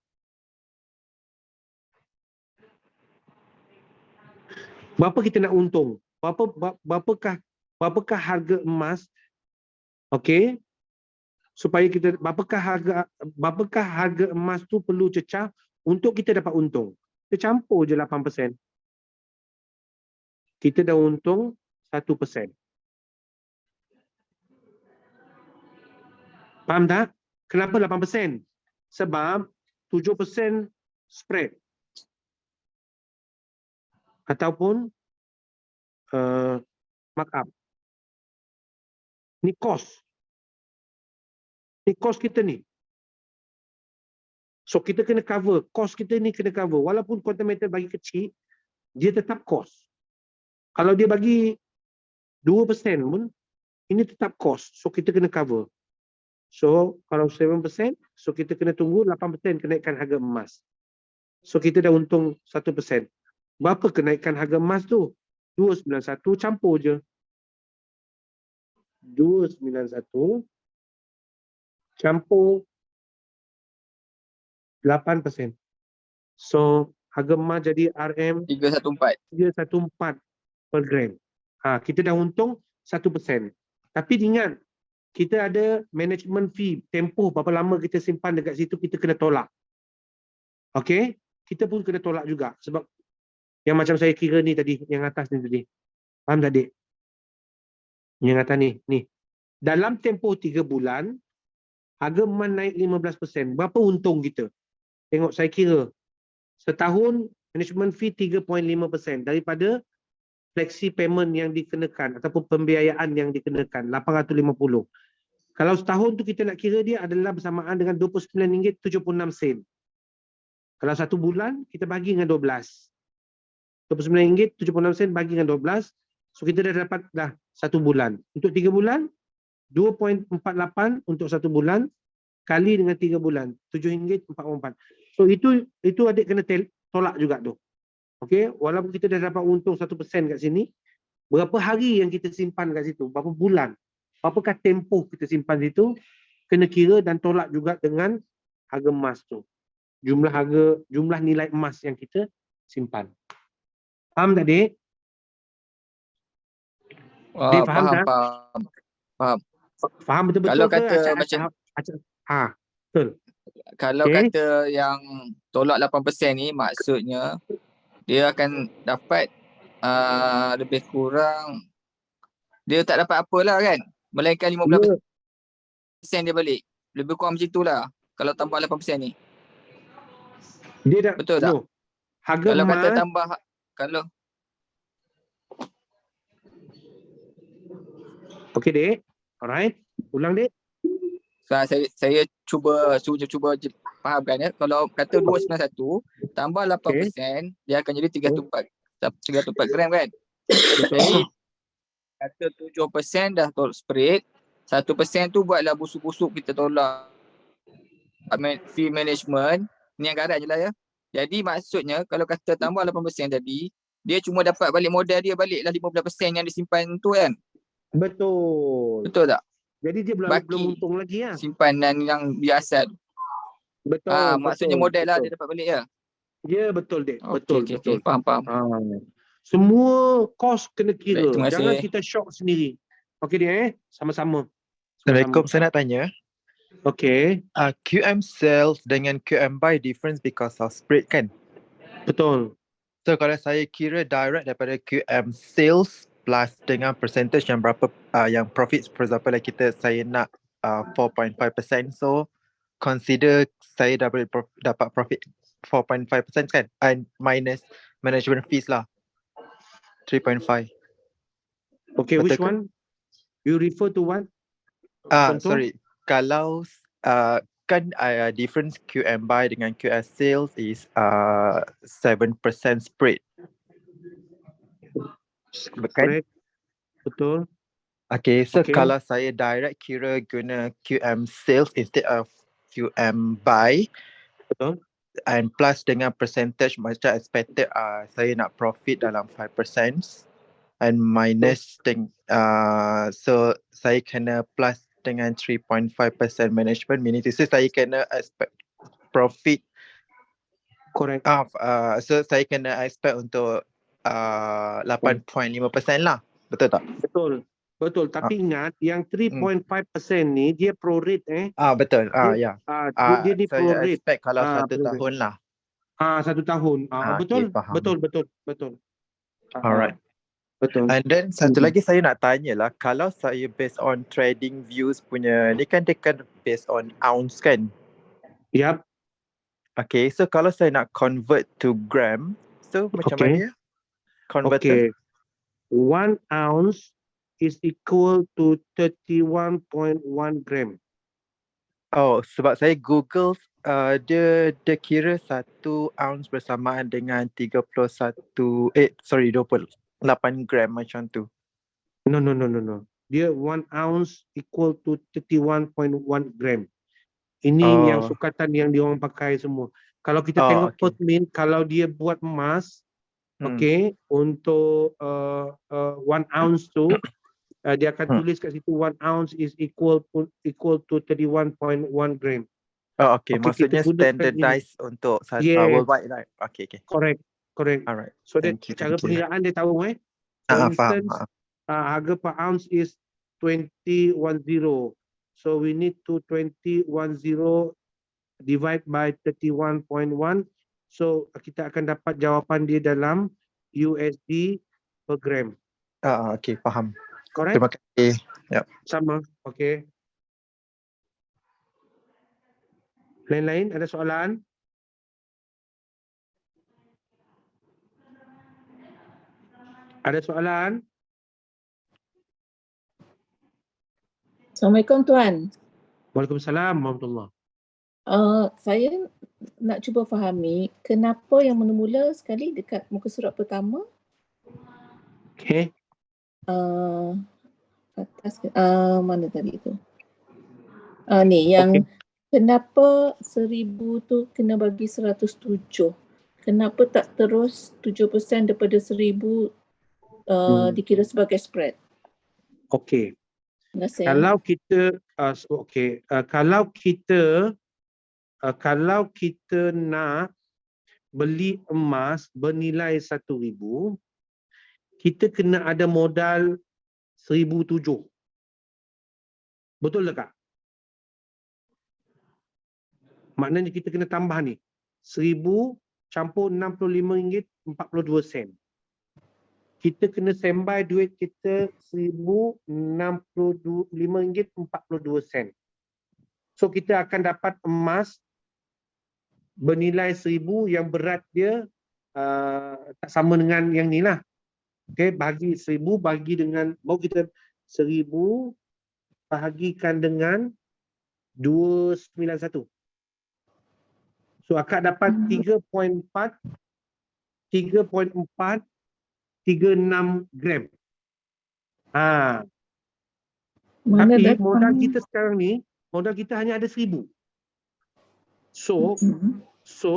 [SPEAKER 1] Berapa kita nak untung? Berapakah harga emas? Okey. Supaya kita berapakah harga emas tu perlu cecah untuk kita dapat untung? Kita campur je 8%. Kita dah untung 1%. Faham tak? Kenapa 8%? Sebab 7% spread. Ataupun markup. Ni cost. Ni cost kita ni. So kita kena cover. Cost kita ni kena cover. Walaupun quantum metal bagi kecil, dia tetap cost. Kalau dia bagi 2% pun, ini tetap cost. So kita kena cover. So kalau 7%, so kita kena tunggu 8% kenaikan harga emas. So kita dah untung 1%. Berapa kenaikan harga emas tu? 291 campur je. 291 campur 8%. So harga emas jadi RM 314 per gram. Kita dah untung 1%. Tapi ingat, kita ada management fee, tempoh berapa lama kita simpan dekat situ, kita kena tolak. Okey? Kita pun kena tolak juga. Sebab yang macam saya kira ni tadi, yang atas ni tadi. Faham tak, Dik? Yang atas ni. Dalam tempoh 3 bulan, harga emas naik 15%. Berapa untung kita? Tengok saya kira. Setahun, management fee 3.5% daripada flexi payment yang dikenakan ataupun pembiayaan yang dikenakan, 850. Kalau setahun tu kita nak kira dia adalah bersamaan dengan RM29.76. Kalau 1 bulan, kita bagi dengan 12. RM29.76 bagi dengan 12. So kita dah dapat dah 1 bulan. Untuk 3 bulan, 2.48 untuk 1 bulan kali dengan 3 bulan, RM7.44. So itu adik kena tolak juga tu. Okey, walaupun kita dah dapat untung 1% kat sini, berapa hari yang kita simpan kat situ, berapa bulan, berapakah tempoh kita simpan situ, kena kira dan tolak juga dengan harga emas tu. Jumlah nilai emas yang kita simpan. Faham tak, Dik? Dik, faham tak?
[SPEAKER 4] Faham.
[SPEAKER 1] Faham betul-betul
[SPEAKER 4] Kalau
[SPEAKER 1] ke?
[SPEAKER 4] kata macam
[SPEAKER 1] betul.
[SPEAKER 4] Kalau
[SPEAKER 1] Okay.
[SPEAKER 4] kata yang tolak 8% ni, maksudnya dia akan dapat lebih kurang, dia tak dapat apalah kan, melainkan 15% dia balik. Lebih kurang macam itulah kalau tambah 8% ni.
[SPEAKER 1] Dia dah,
[SPEAKER 4] Betul tak?
[SPEAKER 1] no. Harga
[SPEAKER 4] Kalau
[SPEAKER 1] emas,
[SPEAKER 4] kata tambah, kalau
[SPEAKER 1] okey, Dik. Alright. Ulang, Dik.
[SPEAKER 4] saya cuba fahamkan ya. Kalau kata 291 tambah 8%, dia akan jadi 304 gram kan. Jadi kata 7% dah tolak spread, 1% tu buatlah busuk-busuk kita tolak fee management. Ni anggaran je lah ya. Jadi maksudnya kalau kata tambah 8% tadi, dia cuma dapat balik modal dia baliklah 15% yang disimpan tu kan.
[SPEAKER 1] Betul.
[SPEAKER 4] Betul tak?
[SPEAKER 1] Jadi dia belum untung lagi ya.
[SPEAKER 4] Simpanan yang biasa tu.
[SPEAKER 1] Betul.
[SPEAKER 4] Maksudnya modal lah dia dapat balik ya.
[SPEAKER 1] Ya, betul, Dik.
[SPEAKER 4] Okey,
[SPEAKER 1] Betul.
[SPEAKER 4] faham.
[SPEAKER 1] Semua kos kena kira.
[SPEAKER 4] Baik, terima kasih.
[SPEAKER 1] Jangan kita shock sendiri. Okey, Dik, sama-sama.
[SPEAKER 5] Assalamualaikum, saya nak tanya.
[SPEAKER 1] Okey,
[SPEAKER 5] QM sales dengan QM buy difference because of spread kan?
[SPEAKER 1] betul.
[SPEAKER 5] So kalau saya kira direct daripada QM sales plus dengan percentage yang berapa yang profit, for example like saya nak 4.5%, so consider saya dapat profit 4.5% kan, and minus management fees lah 3.5.
[SPEAKER 1] Okay,
[SPEAKER 5] Betul
[SPEAKER 1] which
[SPEAKER 5] ke?
[SPEAKER 1] one? You refer to what? Contoh?
[SPEAKER 5] Sorry, kalau kan difference QM buy dengan QS sales is 7% spread. Bukan?
[SPEAKER 1] Correct. Betul.
[SPEAKER 5] Okay, so
[SPEAKER 1] Okay.
[SPEAKER 5] kalau saya direct kira guna QM sales instead of QM buy,
[SPEAKER 1] Betul.
[SPEAKER 5] and plus dengan percentage macam expected, saya nak profit dalam 5% and minus so saya kena plus dengan 3.5% management, meaning to say saya kena expect profit
[SPEAKER 1] Correct.
[SPEAKER 5] so saya kena expect untuk 8.5% lah. Betul tak?
[SPEAKER 1] Betul. Betul. Tapi ingat yang 3.5% ni dia prorate
[SPEAKER 5] Betul.
[SPEAKER 1] Dia,
[SPEAKER 5] Ya.
[SPEAKER 1] dia ni
[SPEAKER 5] Saya
[SPEAKER 1] prorate.
[SPEAKER 5] expect kalau 1
[SPEAKER 1] prorate.
[SPEAKER 5] tahun lah.
[SPEAKER 1] 1 tahun.
[SPEAKER 5] Okay,
[SPEAKER 1] Betul.
[SPEAKER 5] faham.
[SPEAKER 1] Betul.
[SPEAKER 5] Alright.
[SPEAKER 1] Betul.
[SPEAKER 5] And then satu lagi saya nak tanya lah, kalau saya based on trading views punya, ni kan dia kan based on ounce kan?
[SPEAKER 1] Yap.
[SPEAKER 5] Okay, so kalau saya nak convert to gram, so macam
[SPEAKER 1] Okay.
[SPEAKER 5] mana ya? Converter?
[SPEAKER 1] Okay. 1 ounce is equal to 31.1 gram.
[SPEAKER 5] Oh, sebab saya Google, dia kira 1 ounce bersamaan dengan 28 gram macam tu.
[SPEAKER 1] No. Dia 1 ounce equal to 31.1 gram. Ini yang sukatan yang diorang pakai semua. Kalau kita tengok
[SPEAKER 5] okay.
[SPEAKER 1] Perth Mint, kalau dia buat emas, okay, untuk 1 ounce tu, dia akan tulis kat situ 1 ounce is equal to 31.1 gram.
[SPEAKER 5] Oh, okay. Maksudnya
[SPEAKER 1] kita gunakan
[SPEAKER 5] standardized untuk
[SPEAKER 1] Yes.
[SPEAKER 5] worldwide, right? Okay.
[SPEAKER 1] Correct.
[SPEAKER 5] Alright.
[SPEAKER 1] So
[SPEAKER 5] Thank you.
[SPEAKER 1] cara pengiraan dia tahu For
[SPEAKER 5] Faham.
[SPEAKER 1] instance, harga per ounce is 2010. So we need to 2010 divide by 31.1. So kita akan dapat jawapan dia dalam USD per gram.
[SPEAKER 5] Okay, faham.
[SPEAKER 1] Correct?
[SPEAKER 5] Terima kasih. Yep.
[SPEAKER 1] Sama. Okay. Lain-lain ada soalan? Ada soalan?
[SPEAKER 6] Assalamualaikum Tuan.
[SPEAKER 1] Waalaikumsalam warahmatullahi.
[SPEAKER 6] Saya nak cuba fahami kenapa yang mula-mula sekali dekat muka surat pertama
[SPEAKER 1] Okay.
[SPEAKER 6] atas mana tadi tu? Ni yang kenapa 1000 tu kena bagi 107? Kenapa tak terus 7% daripada 1000 dikira sebagai spread?
[SPEAKER 1] Okey.
[SPEAKER 6] Terima kasih.
[SPEAKER 1] Kalau kita nak beli emas bernilai 1,000, kita kena ada modal 1,007. Betul tak? Maknanya kita kena tambah ni. 1,000 campur RM65.42. Kita kena standby duit kita RM1,065.42. So kita akan dapat emas bernilai 1,000 yang berat dia tak sama dengan yang ni lah. Okay, bagi 1,000 bagi dengan, baru kita 1,000 bahagikan dengan 291. So akak dapat 3.436 gram. Tapi modal kita sekarang ni, modal kita hanya ada 1,000. So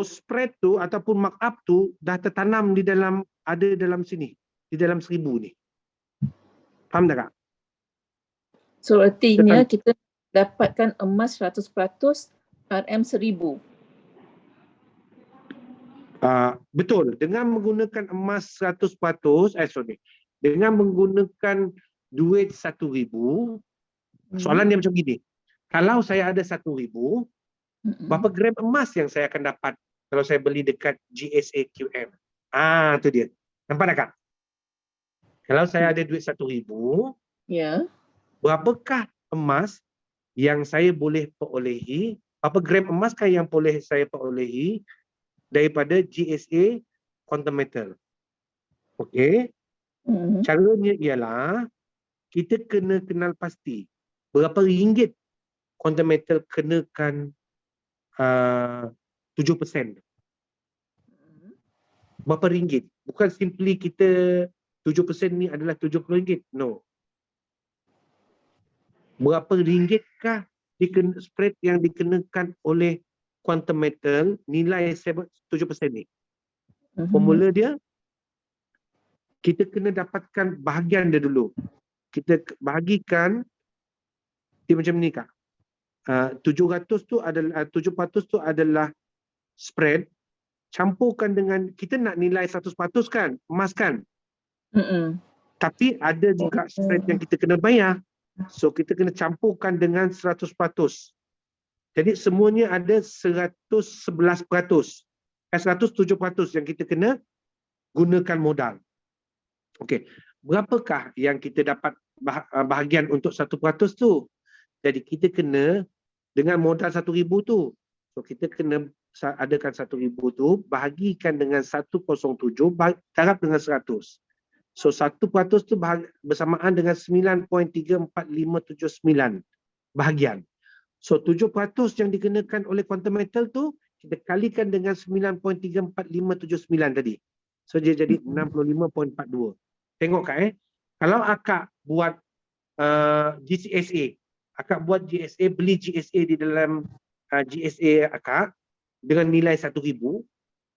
[SPEAKER 1] spread tu ataupun markup tu dah tertanam di dalam, ada dalam sini, di dalam 1,000 ni. Faham tak Kak?
[SPEAKER 6] So artinya kita dapatkan emas 100% RM 1,000.
[SPEAKER 1] Betul. Dengan menggunakan emas 100%, dengan menggunakan duit 1,000, soalan dia macam gini. Kalau saya ada 1,000, berapa gram emas yang saya akan dapat kalau saya beli dekat GSA QM? Itu dia. Nampak tak Kak? Kalau saya ada duit 1,000, berapakah emas yang saya boleh perolehi? Berapa gram emas kah yang boleh saya perolehi daripada GSA quantum metal? Okey. Caranya ialah kita kena kenal pasti berapa ringgit quantum metal kenakan 7%. Berapa ringgit? Bukan simply kita 7% ni adalah RM70. No. Berapa ringgitkah spread yang dikenakan oleh quantum metal nilai 7% ni? Formula dia, kita kena dapatkan bahagian dia dulu. Kita bahagikan dia macam ni Kak. 700 tu adalah spread. campurkan dengan, kita nak nilai 100% kan, emas kan?
[SPEAKER 6] Mm-mm.
[SPEAKER 1] Tapi ada juga spread yang kita kena bayar. So kita kena campurkan dengan 100%. Jadi semuanya ada 111%. 107% yang kita kena gunakan modal. Okey, berapakah yang kita dapat bahagian untuk 1% tu? Jadi kita kena dengan modal 1,000 tu. So kita kena adakan 1,000 tu bahagikan dengan 107 darab dengan 100. So 1% tu bersamaan dengan 9.34579 bahagian. So 7% yang dikenakan oleh quantum metal tu kita kalikan dengan 9.34579 tadi. So dia jadi 65.42. Tengok Kak kalau akak buat GCSA, akak buat GSA, beli GSA di dalam GSA akak dengan nilai 1,000,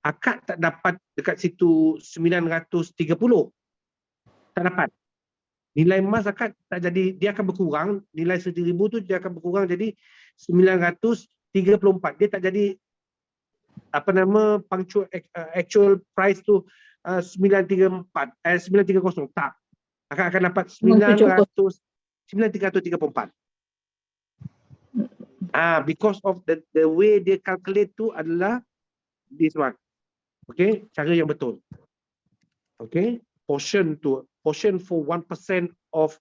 [SPEAKER 1] akak tak dapat dekat situ 930. Tak dapat. Nilai emas akak tak jadi, dia akan berkurang, nilai 1,000 tu dia akan berkurang jadi 934. Dia tak jadi actual price tu 930 tak. Akak akan dapat 9,334. Because of the way dia calculate tu adalah this one. Okay, cara yang betul. Okay, portion for 1% of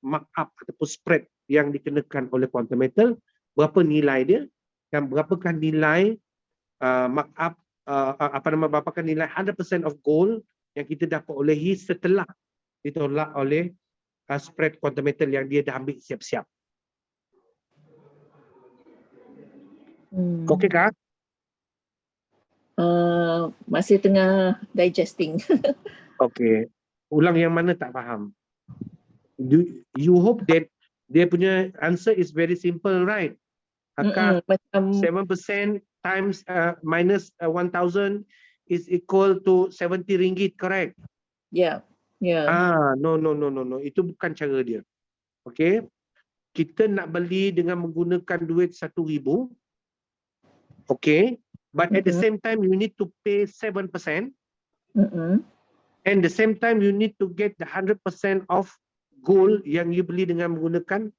[SPEAKER 1] markup ataupun spread yang dikenakan oleh quantum metal, berapa nilai dia dan berapakah nilai markup berapakah nilai 100% of gold yang kita dapat olehi setelah ditolak oleh spread quantum metal yang dia dah ambil siap-siap. Okey kah?
[SPEAKER 6] Masih tengah digesting.
[SPEAKER 1] Okey. Ulang yang mana tak faham? You hope that dia punya answer is very simple, right? Akak 7% times minus 1,000 is equal to 70 ringgit, correct?
[SPEAKER 6] Yeah.
[SPEAKER 1] No. Itu bukan cara dia. Okay. Kita nak beli dengan menggunakan duit 1,000. Okay. But at the same time, you need to pay 7%. And the same time, you need to get the 100% of gold yang you beli dengan menggunakan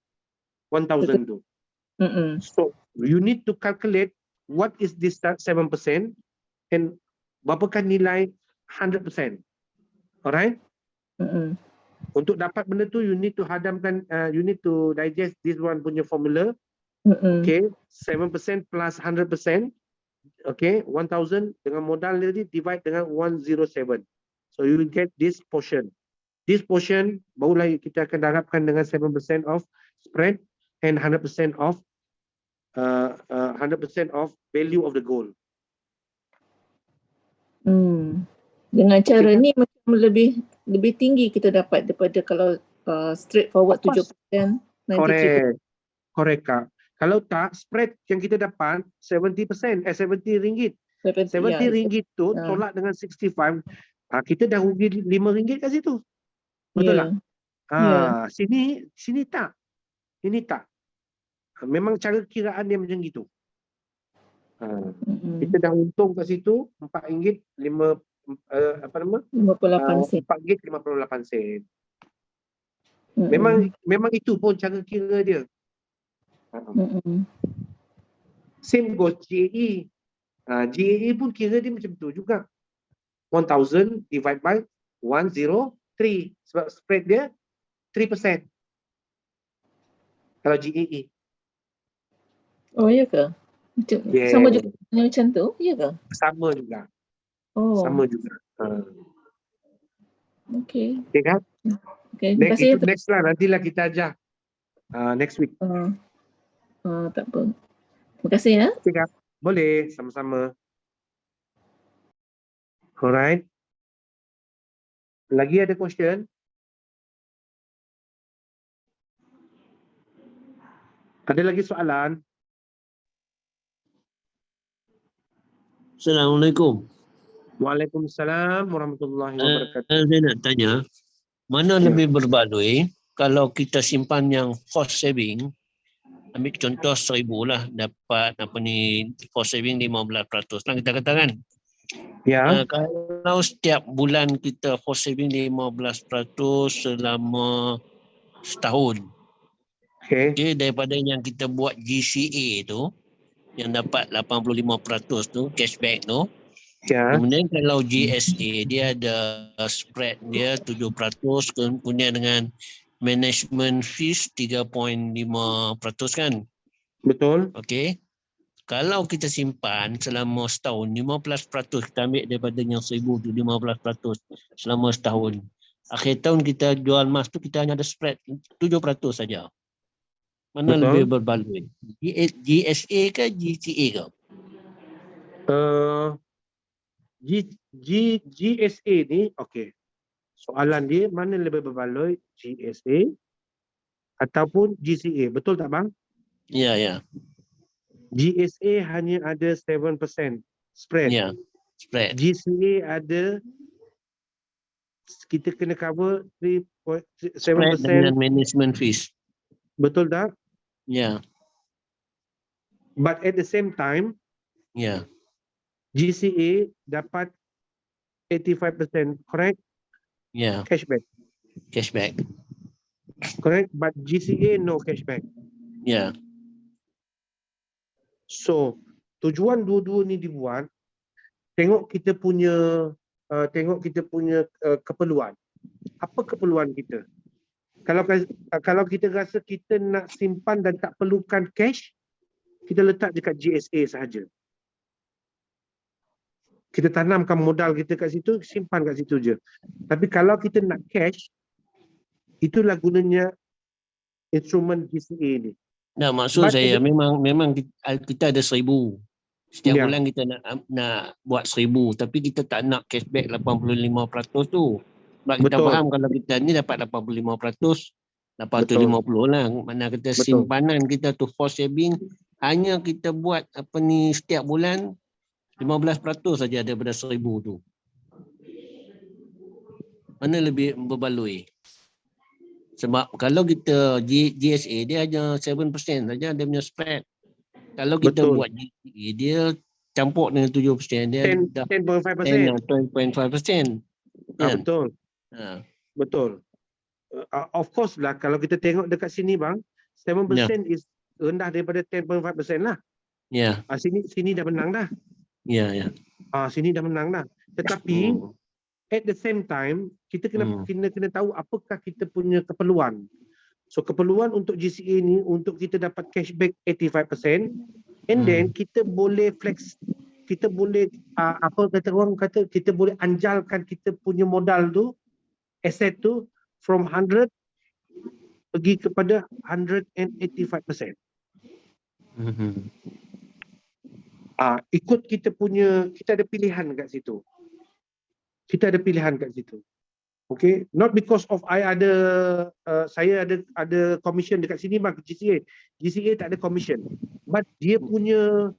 [SPEAKER 1] 1,000 tu. So, you need to calculate what is this 7% and berapakah nilai 100%. Alright? Untuk dapat benda tu, you need to you need to digest this one punya formula. Okay, 7% plus 100%. Okay, 1,000 dengan modal tadi divide dengan 107. So you will get this portion. This portion barulah kita akan darabkan dengan 7% of spread and 100% of value of the gold.
[SPEAKER 6] Dengan cara ni macam lebih tinggi kita dapat daripada kalau straight forward 7%, 93%.
[SPEAKER 1] Correct Kak. Kalau tak, spread yang kita dapat 70%, 70 ringgit. 70 ringgit tu tolak dengan 65, kita dah rugi 5 ringgit kat situ. Betul tak? Sini tak. Ini tak. Memang cara kiraan dia macam gitu. Kita dah untung kat situ 4 ringgit 58 sen. Memang itu pun cara kira dia. Same goes GAE. GAE pun kira dia macam tu juga. 1,000 divide by 103. Sebab spread dia 3%. Kalau GAE.
[SPEAKER 6] Oh, ya ke? Sama juga macam tu, ya ke?
[SPEAKER 1] Sama juga. Sama juga.
[SPEAKER 6] Okey.
[SPEAKER 1] Okay kan?
[SPEAKER 6] Okay, terima kasih.
[SPEAKER 1] Next lah, nantilah kita ajar. Next week.
[SPEAKER 6] Tak apa. Terima kasih ya.
[SPEAKER 1] Okay kan? Boleh, sama-sama. Alright. Lagi ada question? Ada lagi soalan?
[SPEAKER 7] Assalamualaikum.
[SPEAKER 1] Waalaikumsalam warahmatullahi wabarakatuh.
[SPEAKER 7] Saya nak tanya, mana lebih berbaloi kalau kita simpan yang cost saving ambil contoh 1,000 lah, dapat apa ni, force saving 15% lah kita katakan.
[SPEAKER 1] Ya.
[SPEAKER 7] Kalau setiap bulan kita force saving 15% selama setahun,
[SPEAKER 1] Okey.
[SPEAKER 7] okay, daripada yang kita buat GCA tu, yang dapat 85% tu, cashback tu,
[SPEAKER 1] Ya.
[SPEAKER 7] kemudian kalau GSA, dia ada spread dia 7%, kemudian dengan management fees 3.5% kan.
[SPEAKER 1] Betul.
[SPEAKER 7] Okey. Kalau kita simpan selama setahun, 15% kita ambil daripada yang 1,000 tu, 15% selama setahun. Akhir tahun kita jual emas tu, kita hanya ada spread 7% saja. Mana
[SPEAKER 1] Betul.
[SPEAKER 7] lebih berbaloi? GSA ke GCA ke?
[SPEAKER 1] GSA ni, okey. Soalan dia mana lebih berbaloi, GSA ataupun GCA, betul tak bang?
[SPEAKER 7] Ya, ya.
[SPEAKER 1] GSA hanya ada 7% spread.
[SPEAKER 7] Ya, spread.
[SPEAKER 1] GCA ada, kita kena cover
[SPEAKER 7] Spread
[SPEAKER 1] 7%,
[SPEAKER 7] dengan management fees.
[SPEAKER 1] betul tak?
[SPEAKER 7] Ya,
[SPEAKER 1] But at the same time,
[SPEAKER 7] ya.
[SPEAKER 1] GCA dapat 85%, correct?
[SPEAKER 7] Ya,
[SPEAKER 1] Cashback,
[SPEAKER 7] cashback.
[SPEAKER 1] correct? But GCA no cashback.
[SPEAKER 7] Ya.
[SPEAKER 1] So, tujuan dua-dua ni dibuat, tengok kita punya keperluan. Apa keperluan kita? Kalau kita rasa kita nak simpan dan tak perlukan cash, kita letak dekat GSA sahaja. Kita tanamkan modal kita kat situ, simpan kat situ je. Tapi kalau kita nak cash, itulah gunanya instrumen GCA ni.
[SPEAKER 7] Nah, maksud
[SPEAKER 1] But
[SPEAKER 7] saya memang kita ada 1,000. Setiap
[SPEAKER 1] Ya.
[SPEAKER 7] bulan kita nak buat 1,000, tapi kita tak nak cashback 85% tu. Sebab kita
[SPEAKER 1] Betul.
[SPEAKER 7] faham kalau kita ni dapat 85%, 850 lah. Mana kita
[SPEAKER 1] Betul.
[SPEAKER 7] simpanan kita tu force saving, hanya kita buat apa ni setiap bulan 15% saja daripada 1,000 tu. Mana lebih berbaloi? Sebab kalau kita GSA dia hanya 7% saja dia punya spread. Kalau kita
[SPEAKER 1] Betul.
[SPEAKER 7] buat GSA dia campur dengan 7%, dia dah
[SPEAKER 1] 10.5%.
[SPEAKER 7] 10.5%. Kan?
[SPEAKER 1] Betul.
[SPEAKER 7] Ha.
[SPEAKER 1] Betul. Of course lah, kalau kita tengok dekat sini bang, 7% is rendah daripada 10.5% lah.
[SPEAKER 7] Ya,
[SPEAKER 1] Sini dah menang dah.
[SPEAKER 7] ya, ya.
[SPEAKER 1] Sini dah menang dah. Tetapi at the same time, kita kena tahu apakah kita punya keperluan. So keperluan untuk GCA ni untuk kita dapat cashback 85%, and then kita boleh flex, kita boleh kita boleh anjalkan kita punya modal tu, aset tu from 100 pergi kepada 185%. Ikut kita ada pilihan kat situ. Kita ada pilihan kat situ. Okay, not because of saya ada commission dekat sini bang, GCA. GCA tak ada commission. But dia punya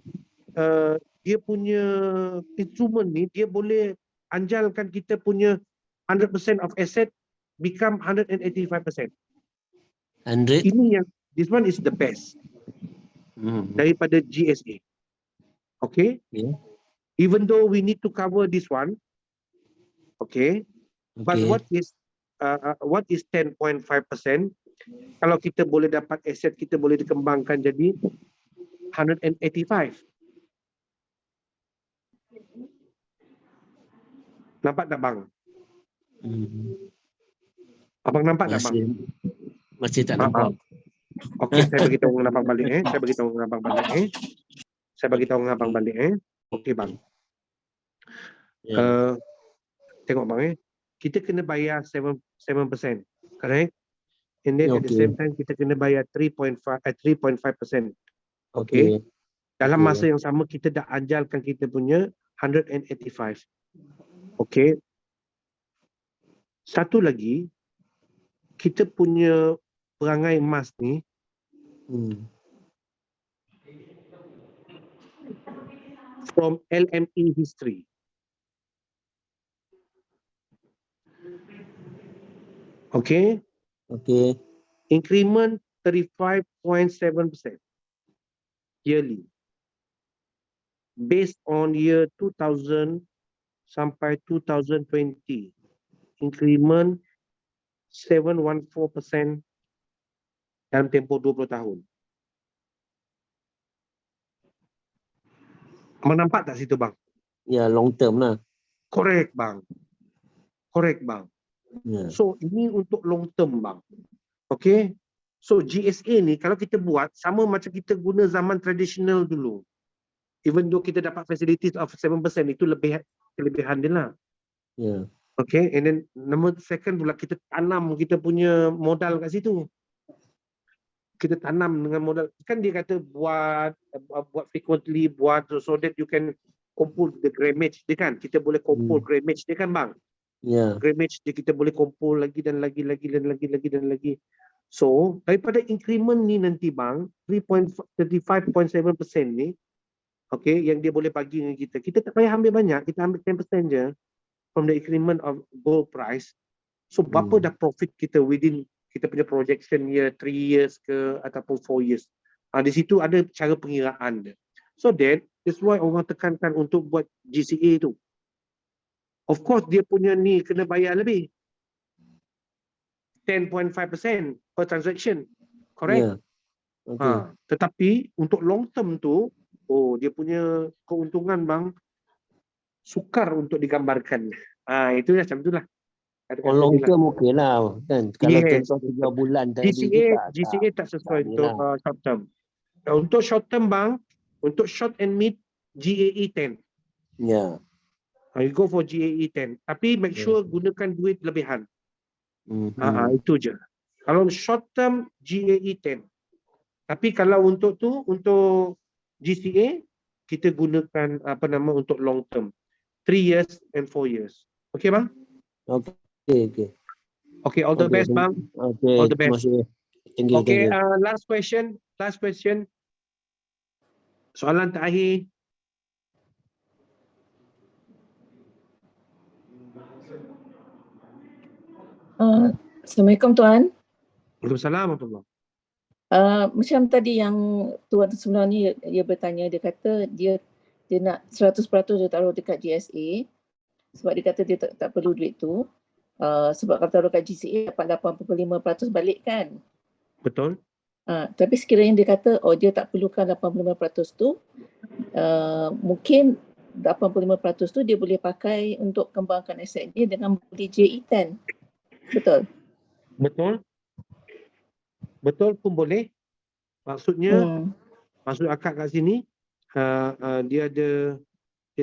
[SPEAKER 1] instrumen ni, dia boleh anjalkan kita punya 100% of asset become 185%.
[SPEAKER 7] 100?
[SPEAKER 1] This one is the best daripada GSA. Okay?
[SPEAKER 7] Yeah.
[SPEAKER 1] Even though we need to cover this one, okay? But what is 10.5%? Kalau kita boleh dapat aset, kita boleh dikembangkan jadi 185. Nampak tak bang? Abang nampak tak bang?
[SPEAKER 7] Masih tak nampak.
[SPEAKER 1] Okey, saya bagi tahu abang balik Okey bang. Tengok bang kita kena bayar 7%, correct? And then at the same time kita kena bayar 3.5%. Okey. Dalam masa yang sama kita dah anjalkan kita punya 185. Okey. Satu lagi, kita punya perangai emas ni from LME history. Okay.
[SPEAKER 7] Okay.
[SPEAKER 1] Increment 35.7%. yearly. Based on year 2000 sampai 2020, increment 714% dalam tempoh 20 tahun. Nampak tak situ bang?
[SPEAKER 7] Ya, long term lah.
[SPEAKER 1] Correct bang. Correct bang.
[SPEAKER 7] Ya.
[SPEAKER 1] So ini untuk long term bang. Okay. So GSA ni kalau kita buat sama macam kita guna zaman tradisional dulu. Even though kita dapat facilities of 7%, itu kelebihan dia lah.
[SPEAKER 7] Ya.
[SPEAKER 1] Okay, and then number second pula kita tanam kita punya modal kat situ. Kita tanam dengan modal. Kan dia kata buat frequently, buat so that you can kumpul the grammage dia kan. Kita boleh kumpul grammage dia kan bang.
[SPEAKER 7] Ya.
[SPEAKER 1] Grammage dia kita boleh kumpul lagi dan lagi. So daripada increment ni nanti bang 35.7% ni, okay, yang dia boleh bagi dengan kita. Kita tak payah ambil banyak, kita ambil 10% je from the increment of gold price. So berapa dah profit kita within kita punya projection year 3 years ke ataupun 4 years. Di situ ada cara pengiraan dia. So that's why orang tekankan untuk buat GCA tu. Of course dia punya ni kena bayar lebih. 10.5% per transaction. Correct?
[SPEAKER 7] Ya. Okay.
[SPEAKER 1] Tetapi untuk long term tu, dia punya keuntungan bang sukar untuk digambarkan. Itu macam itulah.
[SPEAKER 7] Long term okey lah kan. Kalau
[SPEAKER 1] Yes.
[SPEAKER 7] contoh 3 bulan tadi
[SPEAKER 1] GCA tak sesuai
[SPEAKER 7] tak
[SPEAKER 1] untuk
[SPEAKER 7] lah.
[SPEAKER 1] short term. Untuk short term bang, untuk short and mid GAE 10.
[SPEAKER 7] Ya.
[SPEAKER 1] You go for GAE 10. Tapi make sure gunakan duit lebihan. Itu je. Kalau short term GAE 10. Tapi kalau untuk GCA kita gunakan untuk long term. 3 years and 4 years. Okay bang?
[SPEAKER 7] Okay.
[SPEAKER 1] Okay, all the best bang.
[SPEAKER 7] Okay.
[SPEAKER 1] All the best.
[SPEAKER 7] Terima kasih. Thank you.
[SPEAKER 1] Okay, last question. Soalan terakhir.
[SPEAKER 6] Assalamualaikum Tuan.
[SPEAKER 1] Waalaikumsalam warahmatullahi.
[SPEAKER 6] Macam tadi yang Tuan sebelum ni dia bertanya, dia kata dia nak 100% dia taruh dekat GSA sebab dia kata dia tak perlu duit tu. Sebab kalau taruh dekat GCA dapat 85% balik kan.
[SPEAKER 1] Betul.
[SPEAKER 6] Tapi sekiranya dia kata dia tak perlukan 85% tu, mungkin 85% tu dia boleh pakai untuk kembangkan aset dia dengan beli GE 10. Betul?
[SPEAKER 1] Betul pun boleh. Maksudnya maksud akak kat sini dia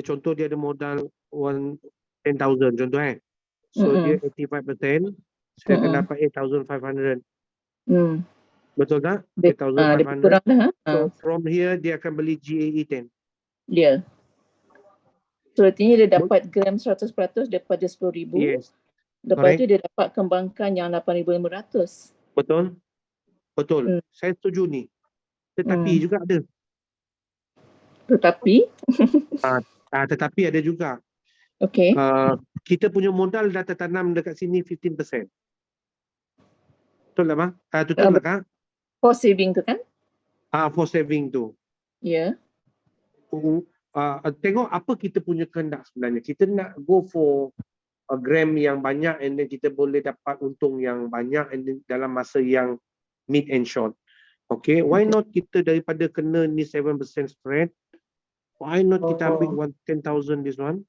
[SPEAKER 1] contoh dia ada modal 10,000 contoh so dia 85% saya akan dapat 8,500. Betul tak? 8,500. So from here dia akan beli GAE 10.
[SPEAKER 6] Ya. So artinya dia dapat gram 100% daripada 10,000.
[SPEAKER 1] Yes.
[SPEAKER 6] Lepas tu dia dapat kembangkan yang 8,500.
[SPEAKER 1] Betul. Saya setuju ni. Tetapi juga ada. Tetapi ada juga.
[SPEAKER 6] Okay.
[SPEAKER 1] Kita punya modal dah tertanam dekat sini 15%. Betul tak bang? Betul tak kak?
[SPEAKER 6] For saving tu kan?
[SPEAKER 1] For saving tu.
[SPEAKER 6] Ya.
[SPEAKER 1] Tengok apa kita punya kehendak sebenarnya. Kita nak go for gram yang banyak and then kita boleh dapat untung yang banyak and then dalam masa yang mid and short. Okay, why not kita daripada kena ni 7% spread, why not kita ambil 10,000 this one,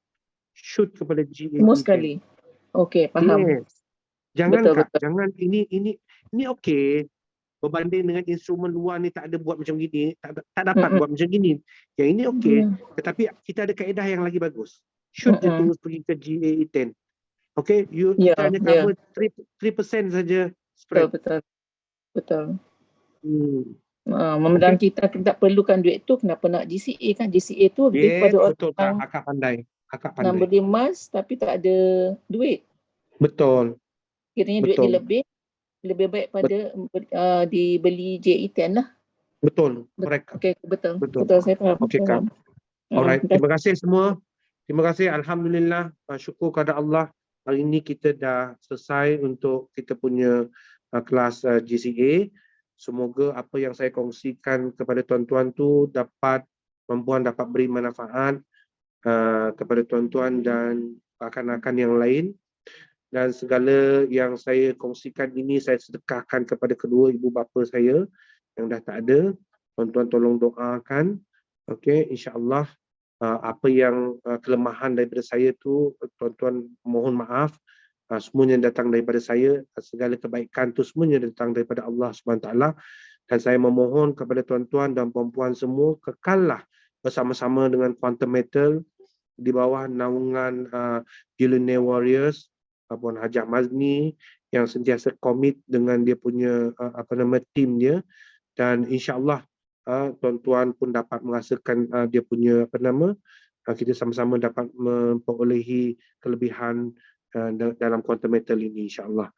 [SPEAKER 1] shoot kepada GAE.
[SPEAKER 6] Semua sekali. Okay, faham.
[SPEAKER 1] Yes. Jangan
[SPEAKER 6] betul.
[SPEAKER 1] jangan ini okay. Berbanding dengan instrumen luar ni tak ada buat macam gini, tak dapat buat macam gini. Yang ini okay, tetapi kita ada kaedah yang lagi bagus. Shoot je terus pergi ke GAE 10. Okay, kita hanya cover 3% saja spread.
[SPEAKER 6] Betul. Memandang kita tak perlukan duit tu, kenapa nak GCA kan? GCA tu lebih pada orang
[SPEAKER 1] akak pandai.
[SPEAKER 6] Nak beli emas tapi tak ada duit.
[SPEAKER 1] Betul.
[SPEAKER 6] Kiranya duit dia lebih baik pada dibeli GE 10 lah.
[SPEAKER 1] Betul. Correct.
[SPEAKER 6] Okay, betul. Saya faham.
[SPEAKER 1] Okay, Kak. Alright, terima kasih semua. Terima kasih. Alhamdulillah. Syukur kepada Allah. Hari ini kita dah selesai untuk kita punya kelas GCA. Semoga apa yang saya kongsikan kepada tuan-tuan tu dapat dapat beri manfaat kepada tuan-tuan dan rakan-rakan yang lain. Dan segala yang saya kongsikan ini saya sedekahkan kepada kedua ibu bapa saya yang dah tak ada. Tuan-tuan tolong doakan. Okey, insya-Allah apa yang kelemahan daripada saya tu tuan-tuan mohon maaf. Semuanya datang daripada saya, segala kebaikan tu semuanya datang daripada Allah SWT. Dan saya memohon kepada tuan-tuan dan puan-puan semua kekallah bersama-sama dengan Quantum Metal di bawah naungan Billionaire Warriors, Puan Hajah Mazni yang sentiasa komit dengan dia punya tim dia, dan insya-Allah tuan-tuan pun dapat merasakan dia punya kita sama-sama dapat memperolehi kelebihan dalam Quantum Metal ini, insya-Allah.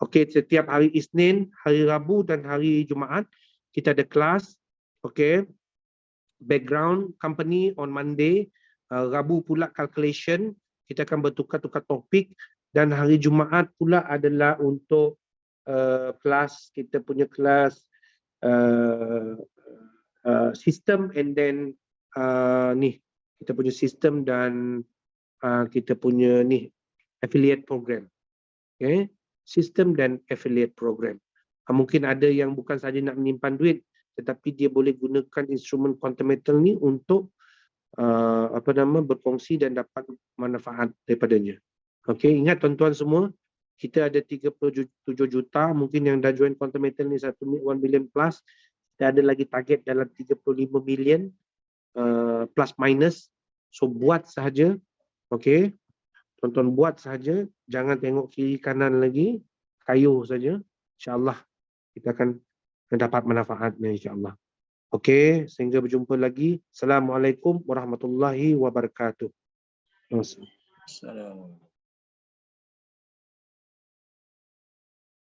[SPEAKER 1] Okey, setiap hari Isnin, hari Rabu dan hari Jumaat kita ada kelas. Okey, background company on Monday, Rabu pula calculation, kita akan bertukar-tukar topik, dan hari Jumaat pula adalah untuk kelas, kita punya kelas sistem, and then kita punya sistem dan kita punya affiliate program. Okay? Sistem dan affiliate program. Mungkin ada yang bukan saja nak menyimpan duit, tetapi dia boleh gunakan instrumen Quantum Metal ni untuk berkongsi dan dapat manfaat daripadanya. Okey, ingat tuan-tuan semua, kita ada 37 juta, mungkin yang dah join Quantum Metal ni 1 million plus. Kita ada lagi target dalam 35 million plus minus. So buat sahaja. Okey. Tuan-tuan buat sahaja, jangan tengok kiri kanan lagi, kayuh saja. InsyaAllah kita akan mendapat manfaatnya, insyaAllah. Okey, sehingga berjumpa lagi. Assalamualaikum warahmatullahi wabarakatuh.
[SPEAKER 4] Assalamualaikum.